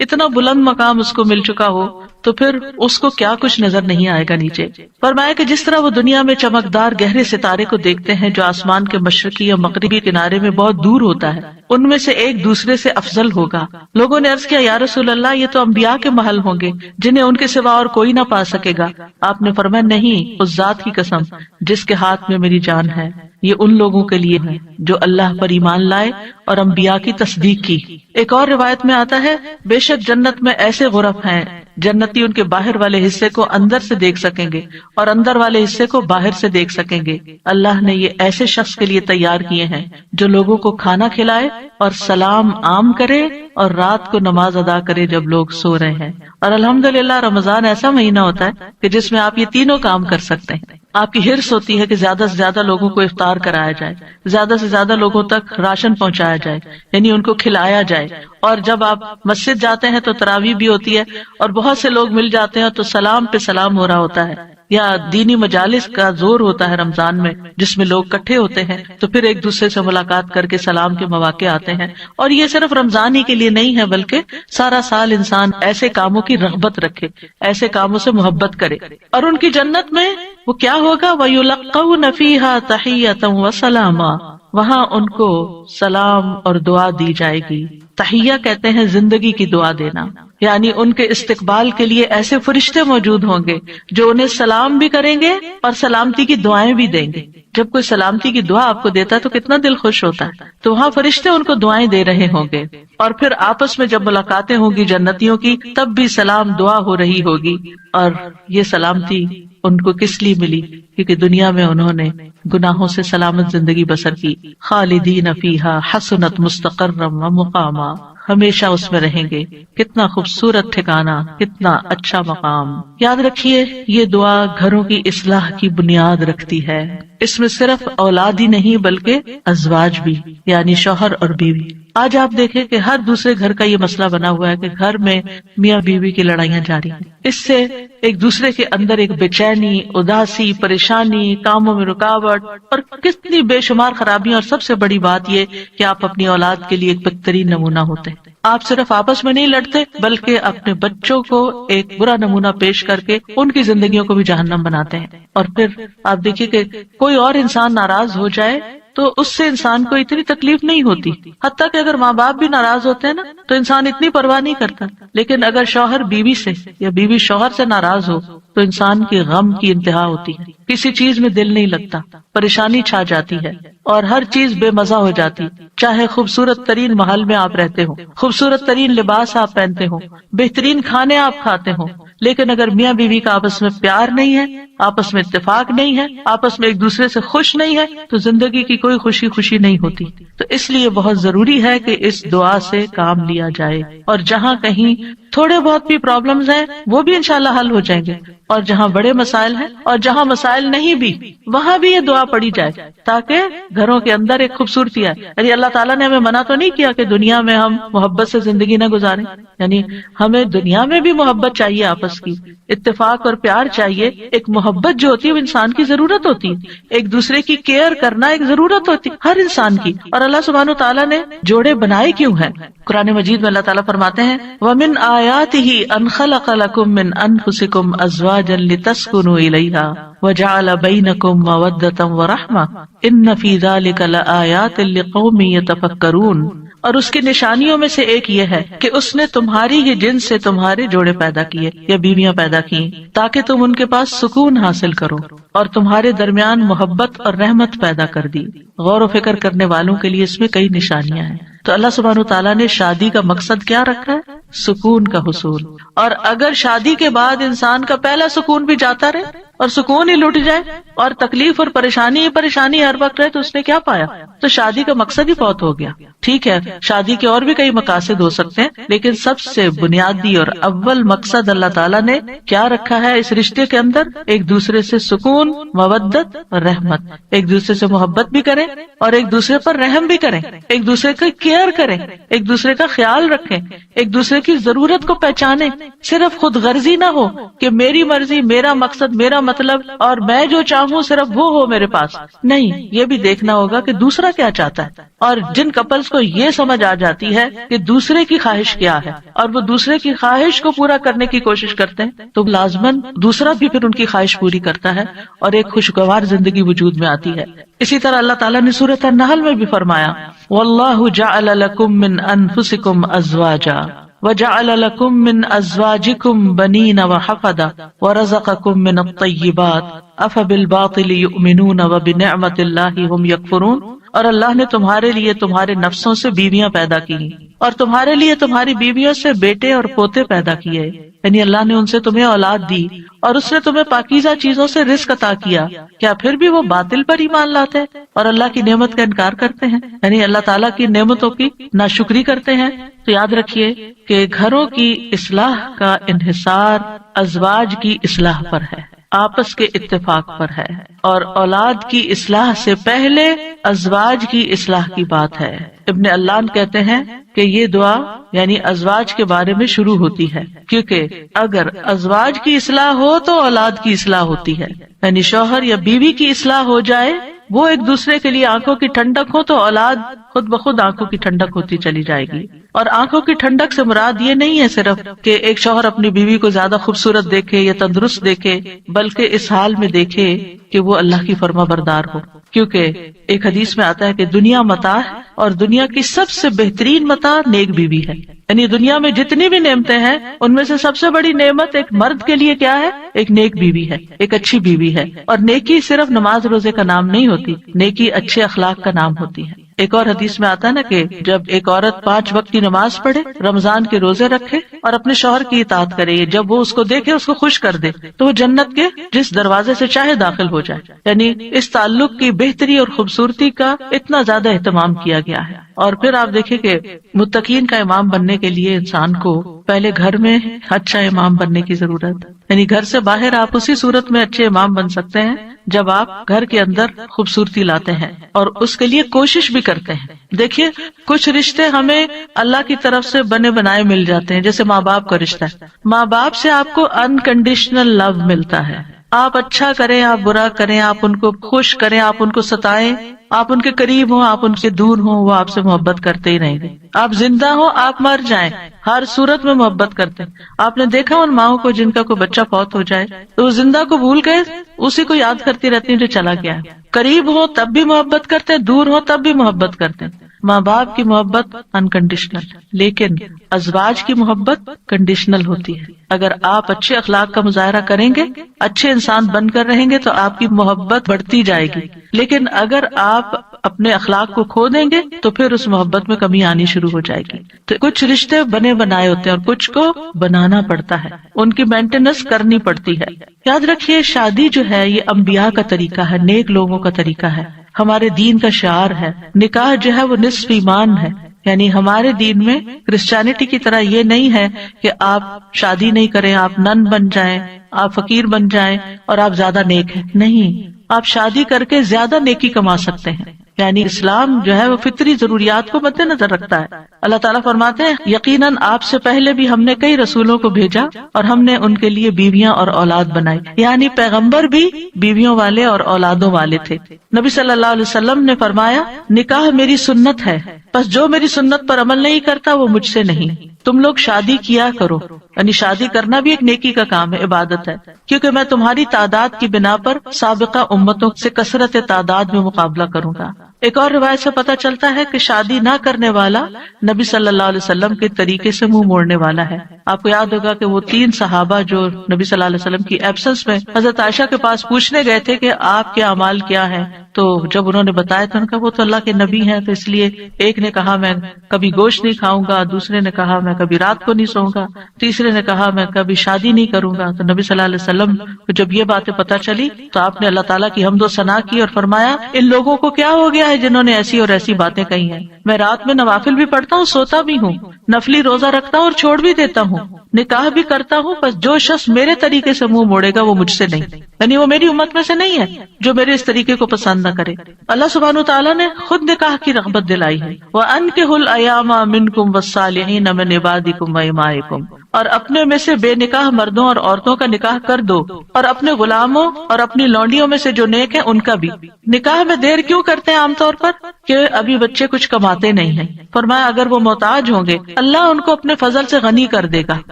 اتنا بلند مقام اس کو مل چکا ہو، تو پھر اس کو کیا کچھ نظر نہیں آئے گا نیچے. فرمایا کہ جس طرح وہ دنیا میں چمکدار گہرے ستارے کو دیکھتے ہیں جو آسمان کے مشرقی یا مغربی کنارے میں بہت دور ہوتا ہے، ان میں سے ایک دوسرے سے افضل ہوگا. لوگوں نے عرض کیا یا رسول اللہ، یہ تو انبیاء کے محل ہوں گے جنہیں ان کے سوا اور کوئی نہ پا سکے گا. آپ نے فرمایا نہیں، اس ذات کی قسم جس کے ہاتھ میں میری جان ہے، یہ ان لوگوں کے لیے ہے جو اللہ پر ایمان لائے اور انبیاء کی تصدیق کی. ایک اور روایت میں آتا ہے بے شک جنت میں ایسے غرف ہیں جنتی ان کے باہر والے حصے کو اندر سے دیکھ سکیں گے اور اندر والے حصے کو باہر سے دیکھ سکیں گے. اللہ نے یہ ایسے شخص کے لیے تیار کیے ہیں جو لوگوں کو کھانا کھلائے اور سلام عام کرے اور رات کو نماز ادا کرے جب لوگ سو رہے ہیں. اور الحمدللہ رمضان ایسا مہینہ ہوتا ہے کہ جس میں آپ یہ تینوں کام کر سکتے ہیں. آپ کی ہرس ہوتی ہے کہ زیادہ سے زیادہ لوگوں کو افطار کرایا جائے، زیادہ سے زیادہ لوگوں تک راشن پہنچایا جائے، یعنی ان کو کھلایا جائے. اور جب آپ مسجد جاتے ہیں تو تراویح بھی ہوتی ہے اور بہت سے لوگ مل جاتے ہیں تو سلام پہ سلام ہو رہا ہوتا ہے. یا دینی مجالس کا زور ہوتا ہے رمضان میں جس میں لوگ اکٹھے ہوتے ہیں تو پھر ایک دوسرے سے ملاقات کر کے سلام کے مواقع آتے ہیں. اور یہ صرف رمضان ہی کے لیے نہیں ہے بلکہ سارا سال انسان ایسے کاموں کی رغبت رکھے، ایسے کاموں سے محبت کرے. اور ان کی جنت میں وہ کیا ہوگا؟ وَيُلَقَّوْنَ فِيهَا تَحِيَّةً وَسَلَامًا، وہاں ان کو سلام اور دعا دی جائے گی. تحیہ کہتے ہیں زندگی کی دعا دینا، یعنی ان کے استقبال کے لیے ایسے فرشتے موجود ہوں گے جو انہیں سلام بھی کریں گے اور سلامتی کی دعائیں بھی دیں گے. جب کوئی سلامتی کی دعا آپ کو دیتا ہے تو کتنا دل خوش ہوتا ہے. تو وہاں فرشتے ان کو دعائیں دے رہے ہوں گے. اور پھر آپس میں جب ملاقاتیں ہوں گی جنتیوں کی تب بھی سلام دعا ہو رہی ہوگی. اور یہ سلامتی ان کو کس لیے ملی؟ کیونکہ دنیا میں انہوں نے گناہوں سے سلامت زندگی بسر کی. خالدین فیہا حسنت مستقرا و مقاما، ہمیشہ اس میں رہیں گے. کتنا خوبصورت ٹھکانہ، کتنا اچھا مقام. یاد رکھیے یہ دعا گھروں کی اصلاح کی بنیاد رکھتی ہے. اس میں صرف اولاد ہی نہیں بلکہ ازواج بھی، یعنی شوہر اور بیوی. آج آپ دیکھیں کہ ہر دوسرے گھر کا یہ مسئلہ بنا ہوا ہے کہ گھر میں میاں بیوی کی لڑائیاں جاری ہیں. اس سے ایک دوسرے کے اندر ایک بے چینی، اداسی، پریشانی، کاموں میں رکاوٹ اور کتنی بے شمار خرابیاں. اور سب سے بڑی بات یہ کہ آپ اپنی اولاد کے لیے ایک بہترین نمونہ ہوتے ہیں. آپ صرف آپس میں نہیں لڑتے بلکہ اپنے بچوں کو ایک برا نمونہ پیش کر کے ان کی زندگیوں کو بھی جہنم بناتے ہیں. اور پھر آپ دیکھیے کہ کوئی اور انسان ناراض ہو جائے تو اس سے انسان کو اتنی تکلیف نہیں ہوتی. حتیٰ کہ اگر ماں باپ بھی ناراض ہوتے ہیں نا تو انسان اتنی پرواہ نہیں کرتا. لیکن اگر شوہر بیوی سے یا بیوی شوہر سے ناراض ہو تو انسان کے غم کی انتہا ہوتی ہے. کسی چیز میں دل نہیں لگتا، پریشانی چھا جاتی ہے اور ہر چیز بے مزہ ہو جاتی. چاہے خوبصورت ترین محل میں آپ رہتے ہو، خوبصورت ترین لباس آپ پہنتے ہو، بہترین کھانے آپ کھاتے ہو، لیکن اگر میاں بیوی کا آپس میں پیار نہیں ہے، آپس میں اتفاق نہیں ہے، آپس میں ایک دوسرے سے خوش نہیں ہے، تو زندگی کی کوئی خوشی نہیں ہوتی. تو اس لیے بہت ضروری ہے کہ اس دعا سے کام لیا جائے، اور جہاں کہیں تھوڑے بہت بھی پرابلمز ہیں وہ بھی انشاءاللہ حل ہو جائیں گے، اور جہاں بڑے مسائل ہیں اور جہاں مسائل نہیں بھی وہاں بھی یہ دعا پڑھی جائے تاکہ گھروں کے اندر ایک خوبصورتی آئے. یعنی اللہ تعالیٰ نے ہمیں منع تو نہیں کیا کہ دنیا میں ہم محبت سے زندگی نہ گزاریں، یعنی ہمیں دنیا میں بھی محبت چاہیے، آپس کی اتفاق اور پیار چاہیے. ایک محبت جو ہوتی ہے وہ انسان کی ضرورت ہوتی ہے، ایک دوسرے کی کیئر کرنا ایک ضرورت ہوتی ہے ہر انسان کی. اور اللہ سبحانہ وتعالیٰ نے جوڑے بنائے کیوں ہیں؟ قرآن مجید میں اللہ تعالیٰ فرماتے ہیں وَمِنْ آيَاتِهِ أَنْ خَلَقَ لَكُم مِّنْ أَنفُسِكُمْ أَزْوَاجًا لِتَسْكُنُوا إِلَيْهَا وَجَعَلَ بَيْنَكُم مَّوَدَّةً وَرَحْمَةً إِنَّ فِي ذَلِكَ لَآيَاتٍ لِقَوْمٍ يَتَفَكَّرُونَ. اور اس کی نشانیوں میں سے ایک یہ ہے کہ اس نے تمہاری ہی جنس سے تمہارے جوڑے پیدا کیے یا بیویاں پیدا کی تاکہ تم ان کے پاس سکون حاصل کرو، اور تمہارے درمیان محبت اور رحمت پیدا کر دی. غور و فکر کرنے والوں کے لیے اس میں کئی نشانیاں ہیں. تو اللہ سبحانہ تعالیٰ نے شادی کا مقصد کیا رکھا ہے؟ سکون کا حصول. اور اگر شادی کے بعد انسان کا پہلا سکون بھی جاتا رہے اور سکون ہی لٹ جائے اور تکلیف اور پریشانی ہر وقت رہے تو اس نے کیا پایا؟ تو شادی کا مقصد ہی فوت ہو گیا. ٹھیک ہے، شادی کے اور بھی کئی مقاصد ہو سکتے ہیں، لیکن سب سے بنیادی اور اول مقصد اللہ تعالیٰ نے کیا رکھا ہے اس رشتے کے اندر؟ ایک دوسرے سے سکون، مودت اور رحمت. ایک دوسرے سے محبت بھی کریں اور ایک دوسرے پر رحم بھی کریں، ایک دوسرے کی کیئر کریں، ایک دوسرے کا خیال رکھیں، ایک دوسرے کی ضرورت کو پہچانیں. صرف خود غرضی نہ ہو کہ میری مرضی، میرا مقصد، میرا مطلب اور میں جو چاہوں صرف وہ ہو میرے پاس. نہیں، یہ بھی دیکھنا ہوگا کہ دوسرا کیا چاہتا ہے. اور جن کپلز کو یہ سمجھ آ جاتی ہے کہ دوسرے کی خواہش کیا ہے اور وہ دوسرے کی خواہش کو پورا کرنے کی کوشش کرتے ہیں تو لازماً دوسرا بھی پھر ان کی خواہش پوری کرتا ہے اور ایک خوشگوار زندگی وجود میں آتی ہے. اسی طرح اللہ تعالیٰ نے سورۃ النحل میں بھی فرمایا وَاللَّهُ جَعَلَ لَكُم مِّنْ أَنفُسِكُمْ أَزْوَاجًا وَجَعَلَ لَكُم مِّنْ أَزْوَاجِكُمْ بَنِينَ وَحَفَدَةً وَرَزَقَكُم مِّنَ الطَّيِّبَاتِ أَفَبِالْبَاطِلِ يُؤْمِنُونَ وَبِنِعْمَةِ اللَّهِ هُمْ يَكْفُرُونَ. اور اللہ نے تمہارے لیے تمہارے نفسوں سے بیویاں پیدا کی اور تمہارے لیے تمہاری بیویوں سے بیٹے اور پوتے پیدا کیے، یعنی اللہ نے ان سے تمہیں اولاد دی اور اس نے تمہیں پاکیزہ چیزوں سے رزق عطا کیا. کیا پھر بھی وہ باطل پر ایمان لاتے ہیں اور اللہ کی نعمت کا انکار کرتے ہیں، یعنی اللہ تعالیٰ کی نعمتوں کی ناشکری کرتے ہیں؟ تو یاد رکھیے کہ گھروں کی اصلاح کا انحصار ازواج کی اصلاح پر ہے، آپس کے اتفاق پر ہے، اور اولاد کی اصلاح سے پہلے ازواج کی اصلاح کی بات ہے. ابن علان کہتے ہیں کہ یہ دعا یعنی ازواج کے بارے میں شروع ہوتی ہے، کیونکہ اگر ازواج کی اصلاح ہو تو اولاد کی اصلاح ہوتی ہے. یعنی شوہر یا بیوی کی اصلاح ہو جائے، وہ ایک دوسرے کے لیے آنکھوں کی ٹھنڈک ہو، تو اولاد خود بخود آنکھوں کی ٹھنڈک ہوتی چلی جائے گی. اور آنکھوں کی ٹھنڈک سے مراد یہ نہیں ہے صرف کہ ایک شوہر اپنی بیوی کو زیادہ خوبصورت دیکھے یا تندرست دیکھے، بلکہ اس حال میں دیکھے کہ وہ اللہ کی فرما بردار ہو. کیونکہ ایک حدیث میں آتا ہے کہ دنیا متاع ہے اور دنیا کی سب سے بہترین متاع نیک بیوی ہے. یعنی دنیا میں جتنی بھی نعمتیں ہیں ان میں سے سب سے بڑی نعمت ایک مرد کے لیے کیا ہے؟ ایک نیک بیوی ہے، ایک اچھی بیوی ہے. اور نیکی صرف نماز روزے کا نام نہیں ہوتی، نیکی اچھے اخلاق کا نام ہوتی ہے. ایک اور حدیث میں آتا ہے نا کہ جب ایک عورت 5 وقت کی نماز پڑھے، رمضان کے روزے رکھے اور اپنے شوہر کی اطاعت کرے، جب وہ اس کو دیکھے، اس کو خوش کر دے، تو وہ جنت کے جس دروازے سے چاہے داخل ہو جائے. یعنی اس تعلق کی بہتری اور خوبصورتی کا اتنا زیادہ اہتمام کیا گیا ہے. اور پھر آپ دیکھیں کہ متقین کا امام بننے کے لیے انسان کو پہلے گھر میں اچھا امام بننے کی ضرورت، یعنی گھر سے باہر آپ اسی صورت میں اچھے امام بن سکتے ہیں جب آپ گھر کے اندر خوبصورتی لاتے ہیں اور اس کے لیے کوشش بھی کرتے ہیں. دیکھیے کچھ رشتے ہمیں اللہ کی طرف سے بنے بنائے مل جاتے ہیں، جیسے ماں باپ کا رشتہ ہے. ماں باپ سے آپ کو انکنڈیشنل لو ملتا ہے. آپ اچھا کریں، آپ برا کریں، آپ ان کو خوش کریں، آپ ان کو ستائیں، آپ ان کے قریب ہوں، آپ ان سے دور ہوں، وہ آپ سے محبت کرتے ہی رہیں گے. آپ زندہ ہوں، آپ مر جائیں، ہر صورت میں محبت کرتے ہیں. آپ نے دیکھا ان ماؤں کو جن کا کوئی بچہ فوت ہو جائے تو وہ زندہ کو بھول گئے، اسی کو یاد کرتی رہتی ہیں جو چلا گیا ہے. قریب ہو تب بھی محبت کرتے ہیں، دور ہو تب بھی محبت کرتے ہیں. ماں باپ کی محبت انکنڈیشنل، لیکن ازواج کی محبت کنڈیشنل ہوتی ہے. اگر آپ اچھے اخلاق کا مظاہرہ کریں گے، اچھے انسان بن کر رہیں گے تو آپ کی محبت بڑھتی جائے گی. لیکن اگر آپ اپنے اخلاق کو کھو دیں گے تو پھر اس محبت میں کمی آنی شروع ہو جائے گی. تو کچھ رشتے بنے بنائے ہوتے ہیں اور کچھ کو بنانا پڑتا ہے، ان کی مینٹیننس کرنی پڑتی ہے. یاد رکھیے شادی جو ہے یہ انبیاء کا طریقہ ہے، نیک لوگوں کا طریقہ ہے، ہمارے دین کا شعار ہے. نکاح جو ہے وہ نصف ایمان ہے، یعنی ہمارے دین میں کرسچینٹی کی طرح یہ نہیں ہے کہ آپ شادی نہیں کریں، آپ نن بن جائیں، آپ فقیر بن جائیں اور آپ زیادہ نیک ہیں. نہیں، آپ شادی کر کے زیادہ نیکی کما سکتے ہیں. یعنی اسلام جو ہے وہ فطری ضروریات کو مد نظر رکھتا ہے. اللہ تعالیٰ فرماتے ہیں یقیناً آپ سے پہلے بھی ہم نے کئی رسولوں کو بھیجا اور ہم نے ان کے لیے بیویاں اور اولاد بنائی. یعنی پیغمبر بھی بیویوں والے اور اولادوں والے تھے. نبی صلی اللہ علیہ وسلم نے فرمایا نکاح میری سنت ہے، بس جو میری سنت پر عمل نہیں کرتا وہ مجھ سے نہیں. تم لوگ شادی کیا کرو، یعنی شادی کرنا بھی ایک نیکی کا کام ہے، عبادت ہے، کیونکہ میں تمہاری تعداد کی بنا پر سابقہ امتوں سے کثرت تعداد میں مقابلہ کروں گا. ایک اور روایت سے پتہ چلتا ہے کہ شادی نہ کرنے والا نبی صلی اللہ علیہ وسلم کے طریقے سے منہ موڑنے والا ہے. آپ کو یاد ہوگا کہ وہ 3 صحابہ جو نبی صلی اللہ علیہ وسلم کی ایبسنس میں حضرت عائشہ کے پاس پوچھنے گئے تھے کہ آپ کے اعمال کیا ہیں، تو جب انہوں نے بتایا تو انہوں نے کہا وہ تو اللہ کے نبی ہیں، تو اس لیے ایک نے کہا میں کبھی گوشت نہیں کھاؤں گا، دوسرے نے کہا میں کبھی رات کو نہیں سوؤں گا، تیسرے نے کہا میں کبھی شادی نہیں کروں گا. تو نبی صلی اللہ علیہ وسلم کو جب یہ باتیں پتہ چلی تو آپ نے اللہ تعالیٰ کی حمد و ثنا کی اور فرمایا ان لوگوں کو کیا ہو گیا ہے جنہوں نے ایسی اور ایسی باتیں کہی ہیں. میں رات میں نوافل بھی پڑھتا ہوں، سوتا بھی ہوں، نفلی روزہ رکھتا ہوں اور چھوڑ بھی دیتا ہوں، نکاح بھی کرتا ہوں، بس جو شخص میرے طریقے سے منہ موڑے گا وہ مجھ سے نہیں، یعنی وہ میری امت میں سے نہیں ہے جو میرے اس طریقے کو پسند نہ کرے. اللہ سبحانہ وتعالیٰ نے خود نکاح کی رغبت دلائی ہے. وَأَنكِحُوا الْأَيَامَ مِنكُمْ وَالصَّالِحِينَ مِنْ عِبَادِكُمْ وَإِمَائِكُمْ، اور اپنے میں سے بے نکاح مردوں اور عورتوں کا نکاح کر دو، اور اپنے غلاموں اور اپنی لونڈیوں میں سے جو نیک ہیں ان کا بھی. نکاح میں دیر کیوں کرتے ہیں عام طور پر؟ کہ ابھی بچے کچھ کماتے نہیں ہیں. فرمایا اگر وہ محتاج ہوں گے اللہ ان کو اپنے فضل سے غنی کر دے گا،